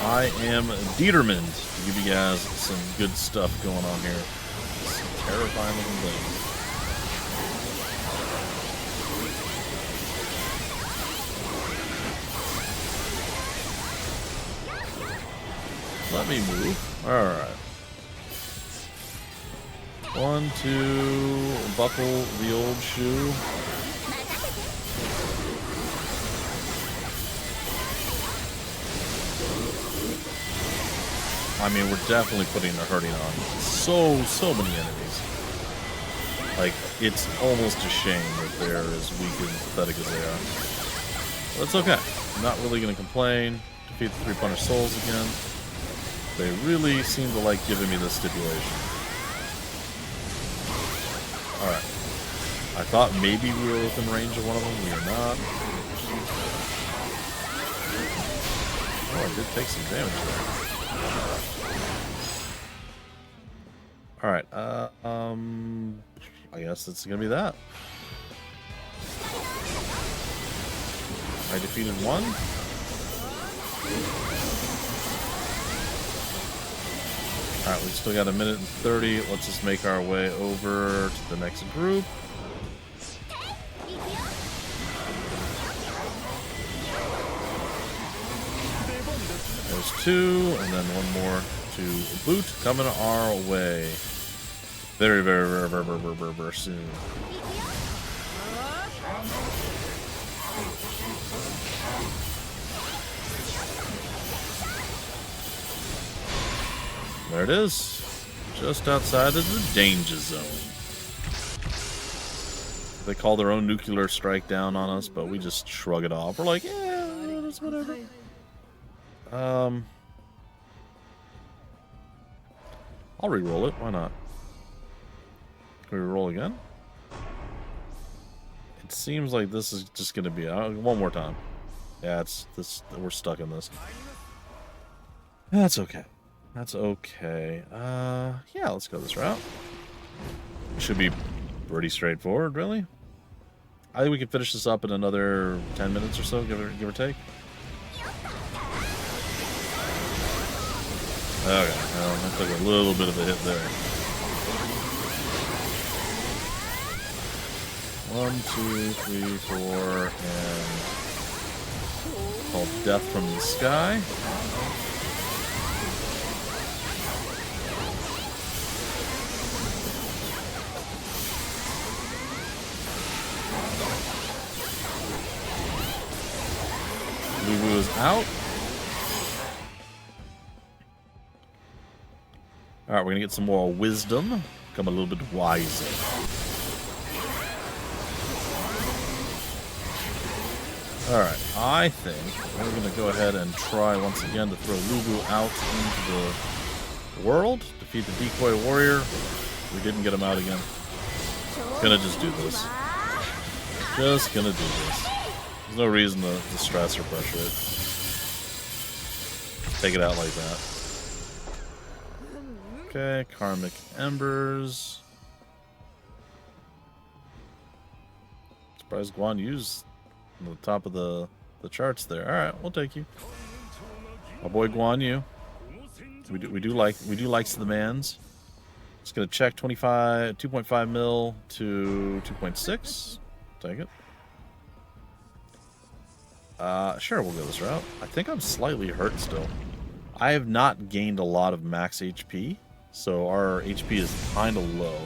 I am determined to give you guys some good stuff going on here. Some terrifying looking things. Let me move. Alright. 1, 2, buckle the old shoe. I mean, we're definitely putting a hurting on so many enemies. Like, it's almost a shame that they're as weak and pathetic as they are. But it's okay. I'm not really going to complain. Defeat the 3 Punished Souls again. They really seem to like giving me this stipulation. Alright. I thought maybe we were within range of one of them. We are not. Oh, I did take some damage there. Alright, I guess it's gonna be that. I defeated one. Alright, we still got a minute and 30. Let's just make our way over to the next group. There's two, and then one more to boot coming our way. Very, very, very, very, very, very, very soon. There it is. Just outside of the danger zone. They call their own nuclear strike down on us, but we just shrug it off. We're like, yeah, it's whatever. I'll re-roll it. Why not? Can we roll again? It seems like this is just going to be one more time. Yeah, it's this. We're stuck in this. That's okay. That's okay. Yeah, let's go this route. Should be pretty straightforward, really. I think we can finish this up in another 10 minutes or so, give or take. Okay, well, that took a little bit of a hit there. 1, 2, 3, 4, and called Death from the Sky. Lulu is out. Alright, we're gonna get some more wisdom. Become a little bit wiser. Alright, I think we're gonna go ahead and try once again to throw Lulu out into the world. Defeat the decoy warrior. We didn't get him out again. Gonna just do this. Just gonna do this. There's no reason to stress or pressure it. Take it out like that. Okay, Karmic Embers. Surprised Guan Yu's on the top of the charts there. Alright, we'll take you. My boy Guan Yu. We do like the mans. Just gonna check 2.5 mil to 2.6. Take it. Sure, we'll go this route. I think I'm slightly hurt still. I have not gained a lot of max HP, so our HP is kind of low.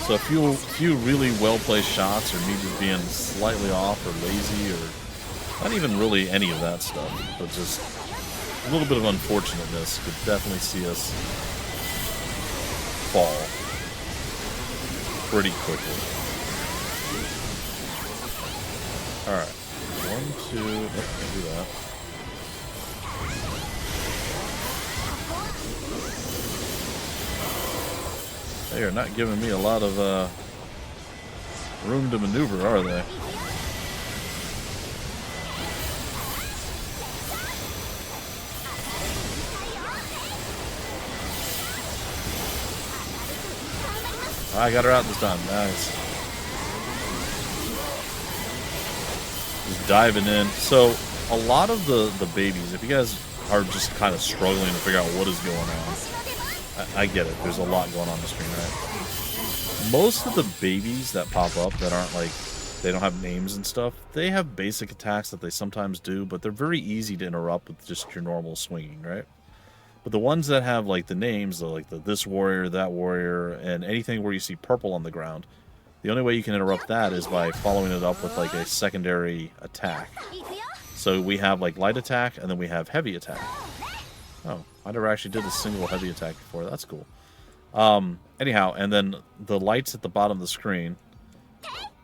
So a few really well-placed shots, or me just being slightly off or lazy, or not even really any of that stuff, but just a little bit of unfortunateness could definitely see us fall pretty quickly. Alright. 1, 2... Nope, can't do that. They are not giving me a lot of room to maneuver, are they? I got her out this time. Nice. Just diving in. So, a lot of the babies, if you guys are just kind of struggling to figure out what is going on, I get it. There's a lot going on the screen, right? Most of the babies that pop up that aren't like, they don't have names and stuff, they have basic attacks that they sometimes do, but they're very easy to interrupt with just your normal swinging, right? But the ones that have like the names, like this warrior, that warrior, and anything where you see purple on the ground, the only way you can interrupt that is by following it up with like a secondary attack. So we have like light attack, and then we have heavy attack. Oh, I never actually did a single heavy attack before. That's cool. Anyhow, and then the lights at the bottom of the screen,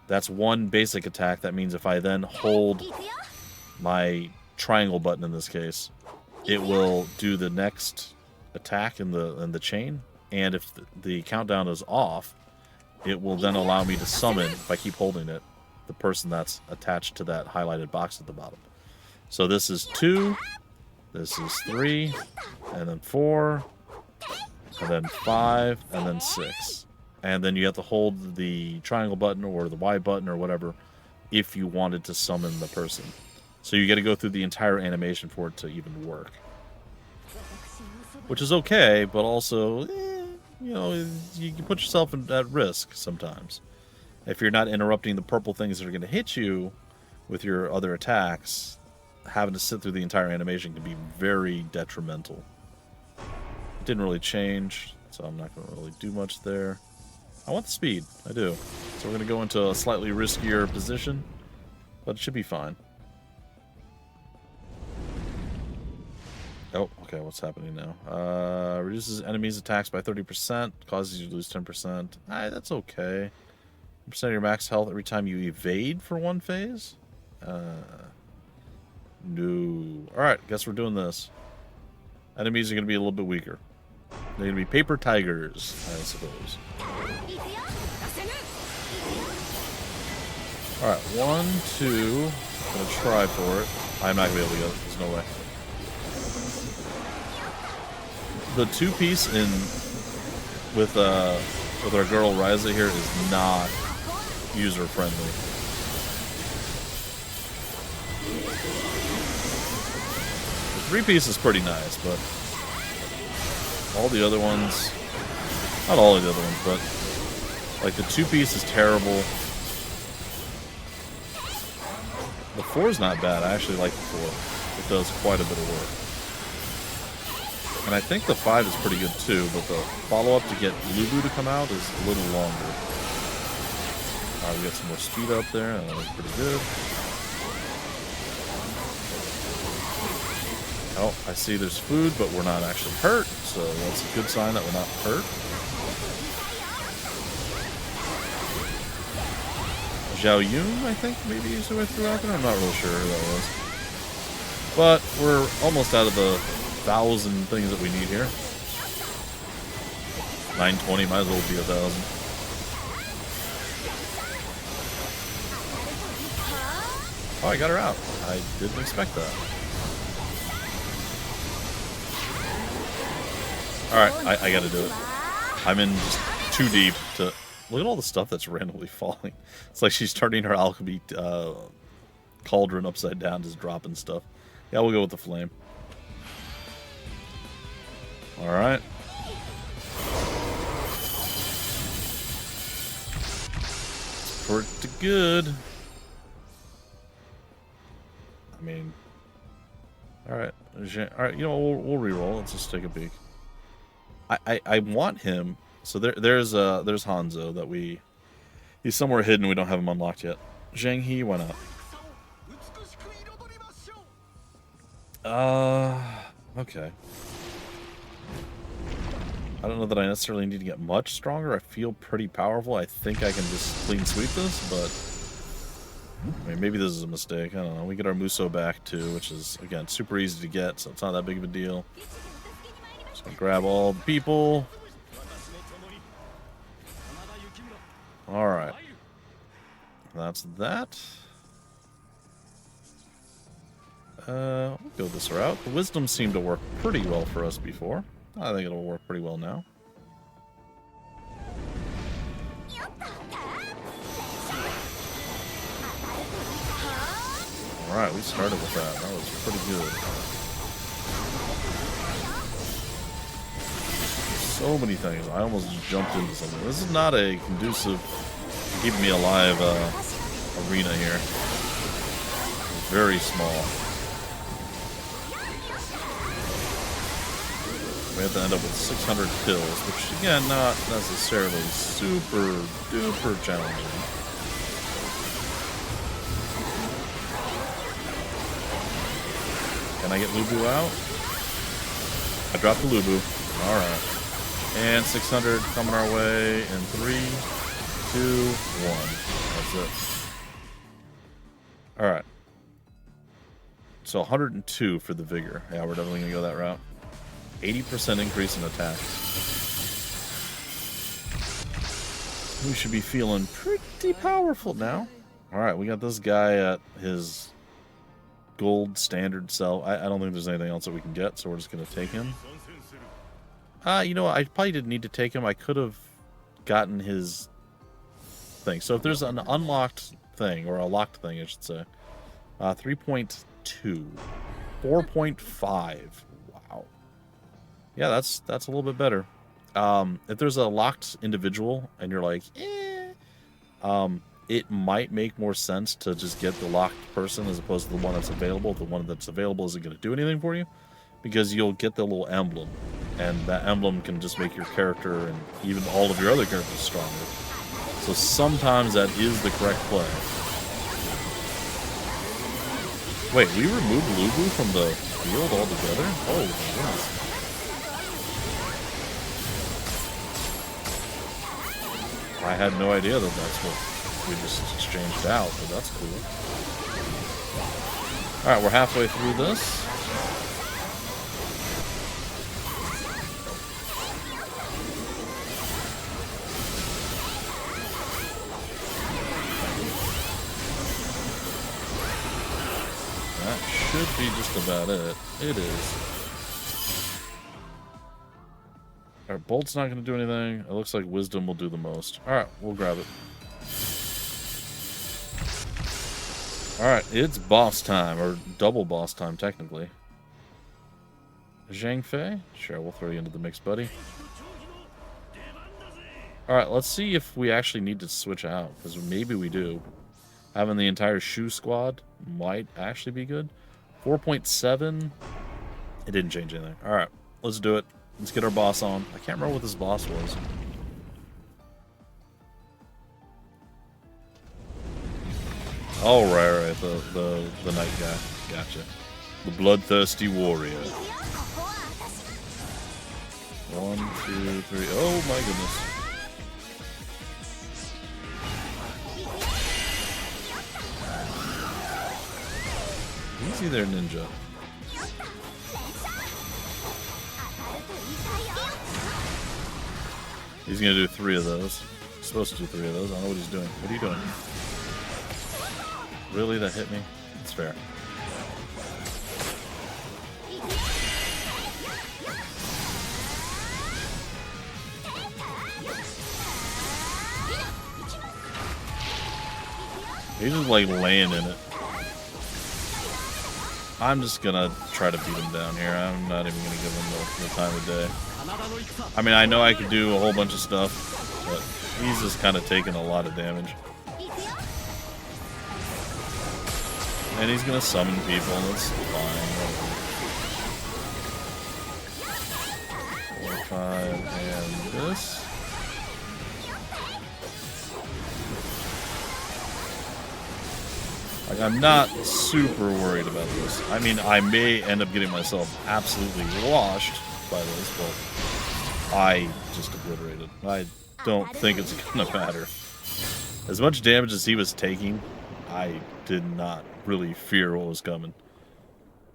that's one basic attack. That means if I then hold my triangle button in this case, it will do the next attack in the chain. And if the countdown is off, it will then allow me to summon, if I keep holding it, the person that's attached to that highlighted box at the bottom. So this is 2, this is 3, and then 4, and then 5, and then 6. And then you have to hold the triangle button or the Y button or whatever if you wanted to summon the person. So you got to go through the entire animation for it to even work. which is okay, but also, you know, you can put yourself at risk sometimes. If you're not interrupting the purple things that are going to hit you with your other attacks, having to sit through the entire animation can be very detrimental. It didn't really change, so I'm not going to really do much there. I want the speed. I do. So we're going to go into a slightly riskier position, but it should be fine. Oh, okay, what's happening now? Reduces enemies' attacks by 30%, causes you to lose 10%. That's okay. Percent of your max health every time you evade for one phase? No. Alright, guess we're doing this. Enemies are going to be a little bit weaker. They're going to be paper tigers, I suppose. Alright, 1, 2. I'm going to try for it. I'm not going to be able to get it. There's no way. The two-piece with our girl Ryza here is not user-friendly. The three-piece is pretty nice, but all the other ones, not all of the other ones, but like the two-piece is terrible. The 4 is not bad. I actually like the 4. It does quite a bit of work. And I think the 5 is pretty good too, but the follow-up to get Lubu to come out is a little longer. We got some more speed up there, and that looks pretty good. Oh, I see there's food, but we're not actually hurt, so that's a good sign that we're not hurt. Zhao Yun, I think, maybe is who I threw out there. I'm not real sure who that was. But we're almost out of the 1,000 things that we need here. 920 might as well be 1,000. Oh, I got her out. I didn't expect that. Alright, I gotta do it. I'm in just too deep to... Look at all the stuff that's randomly falling. It's like she's turning her alchemy cauldron upside down, just dropping stuff. Yeah, we'll go with the flame. Alright. It's pretty good. I mean, all right, you know, we'll re-roll. Let's just take a peek. I want him. So there's Hanzo that he's somewhere hidden. We don't have him unlocked yet. Zhang He, why not? Okay. I don't know that I necessarily need to get much stronger. I feel pretty powerful. I think I can just clean sweep this, but. I mean, maybe this is a mistake. I don't know. We get our musou back too, which is, again, super easy to get, so it's not that big of a deal. Just gonna grab all the people. Alright. That's that. We'll go this route. The wisdom seemed to work pretty well for us before. I think it'll work pretty well now. Alright, we started with that. That was pretty good. So many things. I almost jumped into something. This is not a conducive, keeping me alive arena here. It's very small. We have to end up with 600 kills, which again, not necessarily super duper challenging. Can I get Lubu out? I dropped the Lubu. Alright. And 600 coming our way in 3, 2, 1. That's it. Alright. So 102 for the Vigor. Yeah, we're definitely going to go that route. 80% increase in attack. We should be feeling pretty powerful now. Alright, we got this guy at his gold standard self. I don't think there's anything else that we can get, so we're just going to take him. You know what? I probably didn't need to take him. I could have gotten his thing. So if there's an unlocked thing, or a locked thing, I should say. 3.2. 4.5. Wow. Yeah, that's a little bit better. If there's a locked individual and you're like, it might make more sense to just get the locked person as opposed to the one that's available. The one that's available isn't going to do anything for you because you'll get the little emblem, and that emblem can just make your character and even all of your other characters stronger. So sometimes that is the correct play. Wait, we removed Lubu from the field altogether? Oh, goodness. I had no idea that that's what we just exchanged out, but that's cool. Alright, we're halfway through this. That should be just about it. It is. Alright, Bolt's not going to do anything. It looks like Wisdom will do the most. Alright, we'll grab it. Alright, it's boss time, or double boss time, technically. Zhang Fei? Sure, we'll throw you into the mix, buddy. Alright, let's see if we actually need to switch out, because maybe we do. Having the entire Shu squad might actually be good. 4.7. It didn't change anything. Alright, let's do it. Let's get our boss on. I can't remember what this boss was. Oh, right. The night guy. Gotcha. The bloodthirsty warrior. 1, 2, 3. Oh my goodness. Easy there, ninja. He's gonna do 3 of those. He's supposed to do 3 of those. I don't know what he's doing. What are you doing? Really? That hit me? That's fair. He's just like laying in it. I'm just gonna try to beat him down here. I'm not even gonna give him the time of day. I mean, I know I could do a whole bunch of stuff, but he's just kind of taking a lot of damage. And he's gonna summon people, that's fine. 4, 5, and this. Like, I'm not super worried about this. I mean, I may end up getting myself absolutely washed by this, but I just obliterated. I don't think it's gonna matter. As much damage as he was taking, I did not really fear what was coming.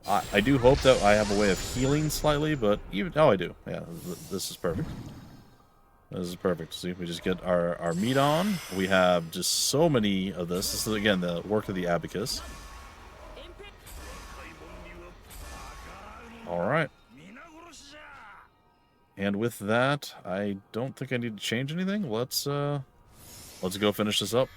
I do hope that I have a way of healing slightly, but even... Oh, I do. Yeah, this is perfect. This is perfect. See, we just get our meat on. We have just so many of this. This is, again, the work of the Abacus. Alright. And with that, I don't think I need to change anything. Let's go finish this up.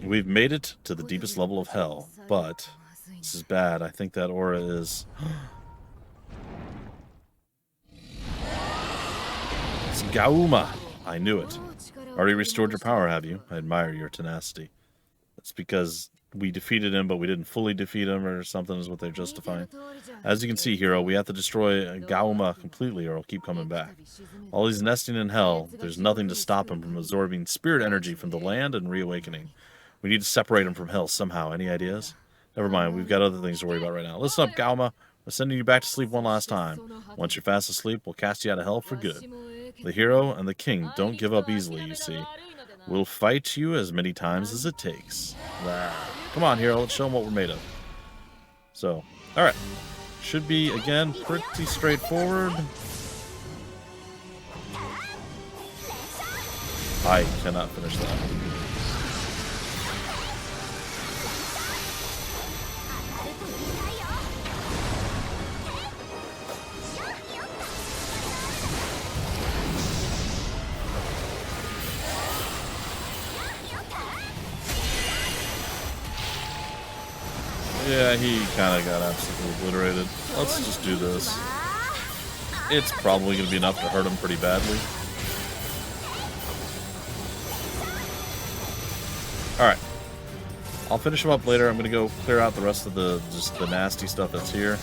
We've made it to the deepest level of hell, but this is bad. I think that aura is... It's Gauma! I knew it. Already restored your power, have you? I admire your tenacity. That's because we defeated him, but we didn't fully defeat him or something is what they're justifying. As you can see, hero, we have to destroy Gauma completely or he'll keep coming back. While he's nesting in hell, there's nothing to stop him from absorbing spirit energy from the land and reawakening. We need to separate him from hell somehow. Any ideas? Never mind, we've got other things to worry about right now. Listen up, Gauma. We're sending you back to sleep one last time. Once you're fast asleep, we'll cast you out of hell for good. The hero and the king don't give up easily, you see. We'll fight you as many times as it takes. Come on, hero, let's show them what we're made of. So, alright. Should be, again, pretty straightforward. I cannot finish that. Yeah, he kind of got absolutely obliterated. Let's just do this. It's probably going to be enough to hurt him pretty badly. Alright. I'll finish him up later. I'm going to go clear out the rest of the nasty stuff that's here.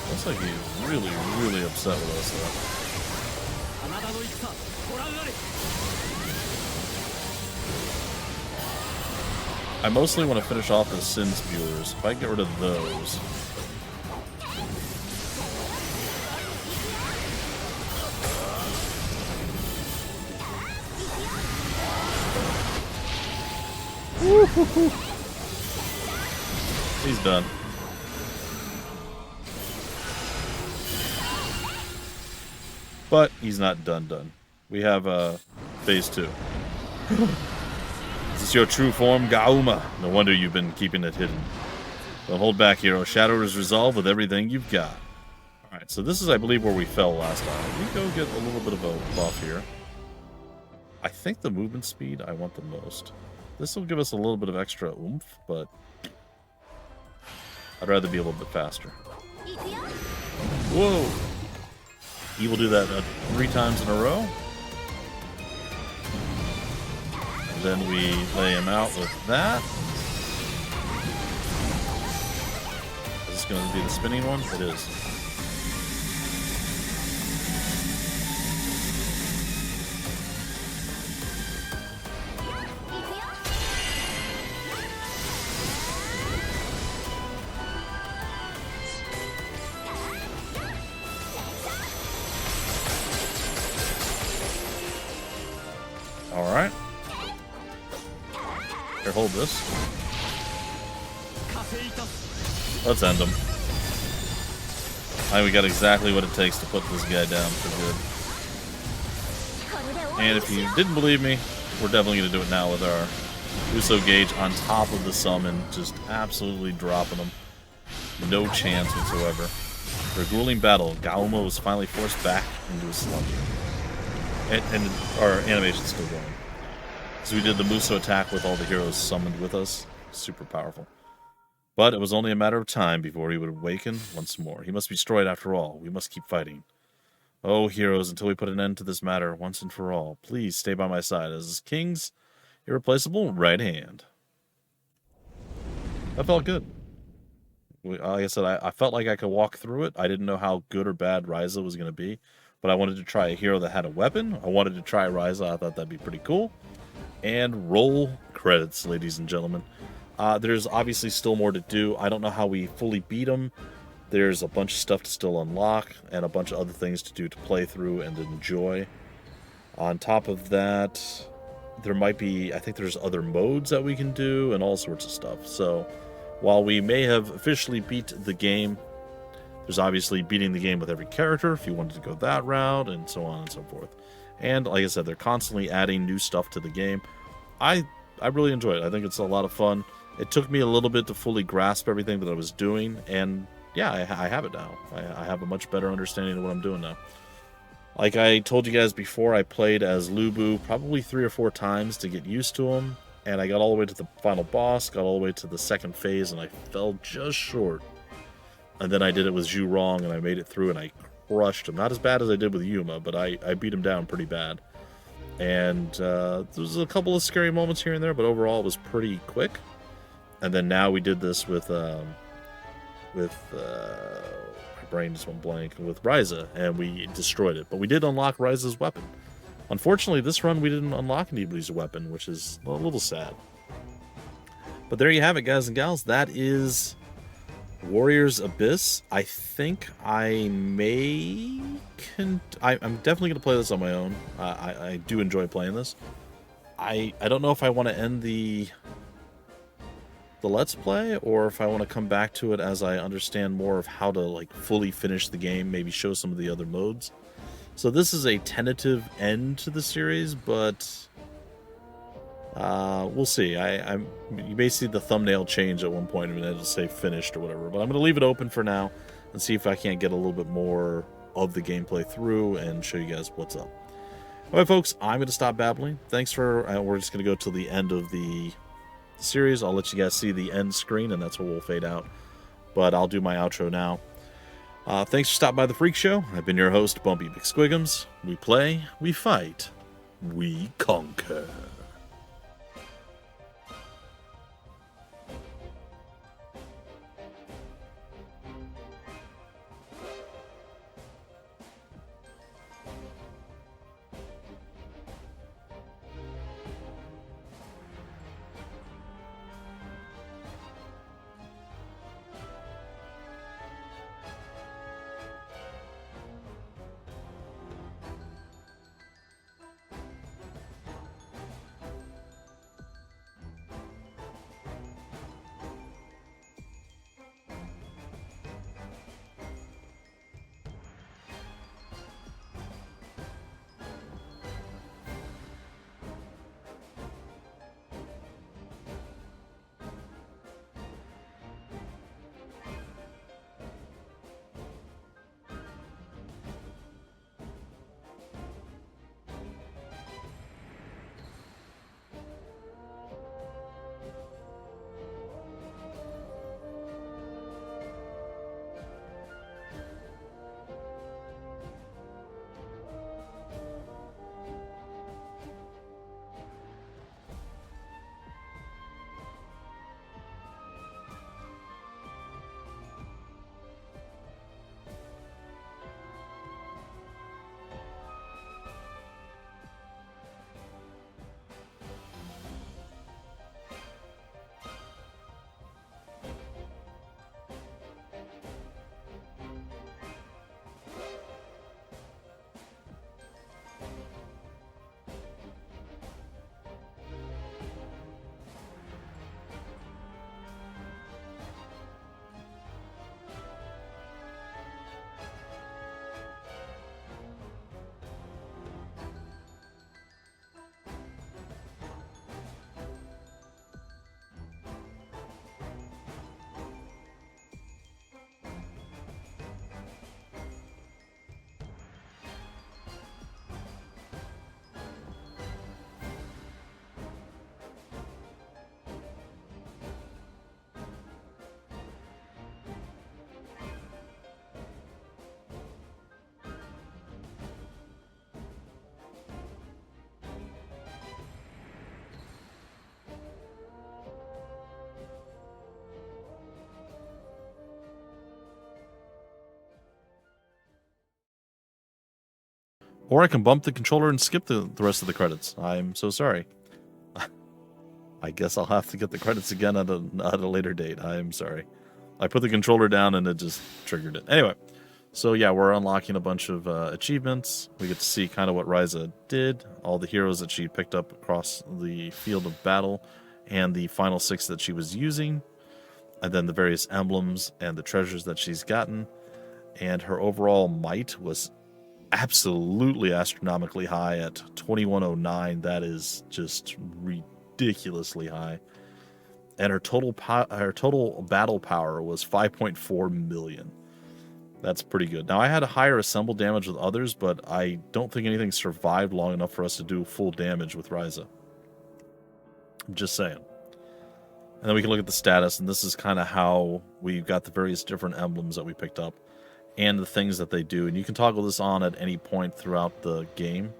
Looks like he's really, really upset with us, though. I mostly want to finish off the Sin Spewers. If I get rid of those... He's done. But he's not done. We have phase 2. Is this your true form, Gauma? No wonder you've been keeping it hidden. Don't hold back, hero. Shadow is resolved with everything you've got. Alright, so this is, I believe, where we fell last time. We go get a little bit of a buff here. I think the movement speed I want the most. This will give us a little bit of extra oomph, but I'd rather be a little bit faster. Whoa! He will do that 3 times in a row. And then we lay him out with that. Is this going to be the spinning one? It is. Alright. Here, hold this. Let's end him. I think we got exactly what it takes to put this guy down for good. And if you didn't believe me, we're definitely going to do it now with our Musou gauge on top of the summon, just absolutely dropping them. No chance whatsoever. For a grueling battle, Gauma was finally forced back into a slump. And our animation's still going. So we did the musou attack with all the heroes summoned with us. Super powerful. But it was only a matter of time before he would awaken once more. He must be destroyed after all. We must keep fighting. Oh, heroes, until we put an end to this matter once and for all, please stay by my side as King's irreplaceable right hand. That felt good. Like I said, I felt like I could walk through it. I didn't know how good or bad Ryza was going to be. But I wanted to try a hero that had a weapon. I wanted to try Ryza. I thought that'd be pretty cool. And roll credits, ladies and gentlemen. There's obviously still more to do. I don't know how we fully beat him. There's a bunch of stuff to still unlock and a bunch of other things to do to play through and enjoy. On top of that, there might be, I think there's other modes that we can do and all sorts of stuff. So while we may have officially beat the game, there's obviously beating the game with every character if you wanted to go that route, and so on and so forth. And like I said, they're constantly adding new stuff to the game. I really enjoy it. I think it's a lot of fun. It took me a little bit to fully grasp everything that I was doing, and yeah, I have it now. I have a much better understanding of what I'm doing now. Like I told you guys before, I played as Lubu probably 3 or 4 times to get used to him, and I got all the way to the final boss, got all the way to the second phase, and I fell just short. And then I did it with Zhu wrong, and I made it through, and I crushed him. Not as bad as I did with Yuma, but I beat him down pretty bad. And there was a couple of scary moments here and there, but overall it was pretty quick. And then now we did this with my brain just went blank, with Ryza, and we destroyed it. But we did unlock Ryza's weapon. Unfortunately, this run we didn't unlock anybody's weapon, which is a little sad. But there you have it, guys and gals. That is Warriors Abyss. I think I'm definitely going to play this on my own. I do enjoy playing this. I don't know if I want to end the Let's Play, or if I want to come back to it as I understand more of how to like fully finish the game, maybe show some of the other modes. So this is a tentative end to the series, but we'll see. You may see the thumbnail change at one point and it'll say finished or whatever, but I'm going to leave it open for now and see if I can't get a little bit more of the gameplay through and show you guys what's up. All right, folks, I'm going to stop babbling. Thanks for, we're just going to go till the end of the series. I'll let you guys see the end screen, and that's where we'll fade out. But I'll do my outro now. Thanks for stopping by the Freak Show. I've been your host, Bumpy McSquigums. We play, we fight, we conquer. Or I can bump the controller and skip the rest of the credits. I'm so sorry. I guess I'll have to get the credits again at a later date. I'm sorry. I put the controller down and it just triggered it. Anyway, so yeah, we're unlocking a bunch of achievements. We get to see kind of what Ryza did, all the heroes that she picked up across the field of battle, and the final 6 that she was using, and then the various emblems and the treasures that she's gotten. And her overall might was absolutely astronomically high at 2109. That is just ridiculously high. And her total battle power was 5.4 million. That's pretty good. Now, I had a higher assemble damage with others, but I don't think anything survived long enough for us to do full damage with Ryza. I'm just saying. And then we can look at the status, and this is kind of how we've got the various different emblems that we picked up and the things that they do. And you can toggle this on at any point throughout the game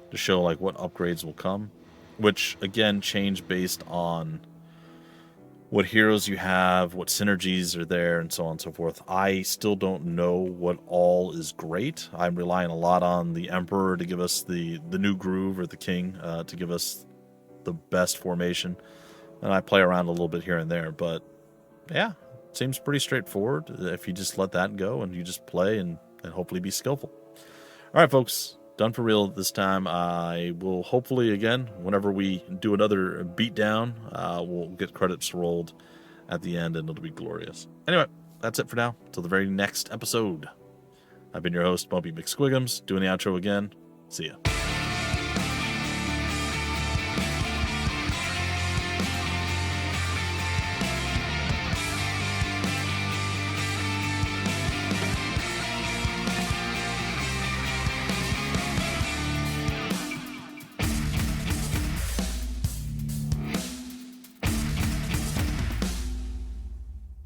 to show like what upgrades will come, which again change based on what heroes you have, what synergies are there, and so on and so forth. I still don't know what all is great. I'm relying a lot on the Emperor to give us the new groove, or the King to give us the best formation. And I play around a little bit here and there, but yeah, seems pretty straightforward if you just let that go and you just play and hopefully be skillful. All right, folks, done for real this time. I will hopefully, again, whenever we do another beatdown, we'll get credits rolled at the end and it'll be glorious. Anyway, that's it for now. Till the very next episode. I've been your host, Bumpy McSquigums, doing the outro again. See ya.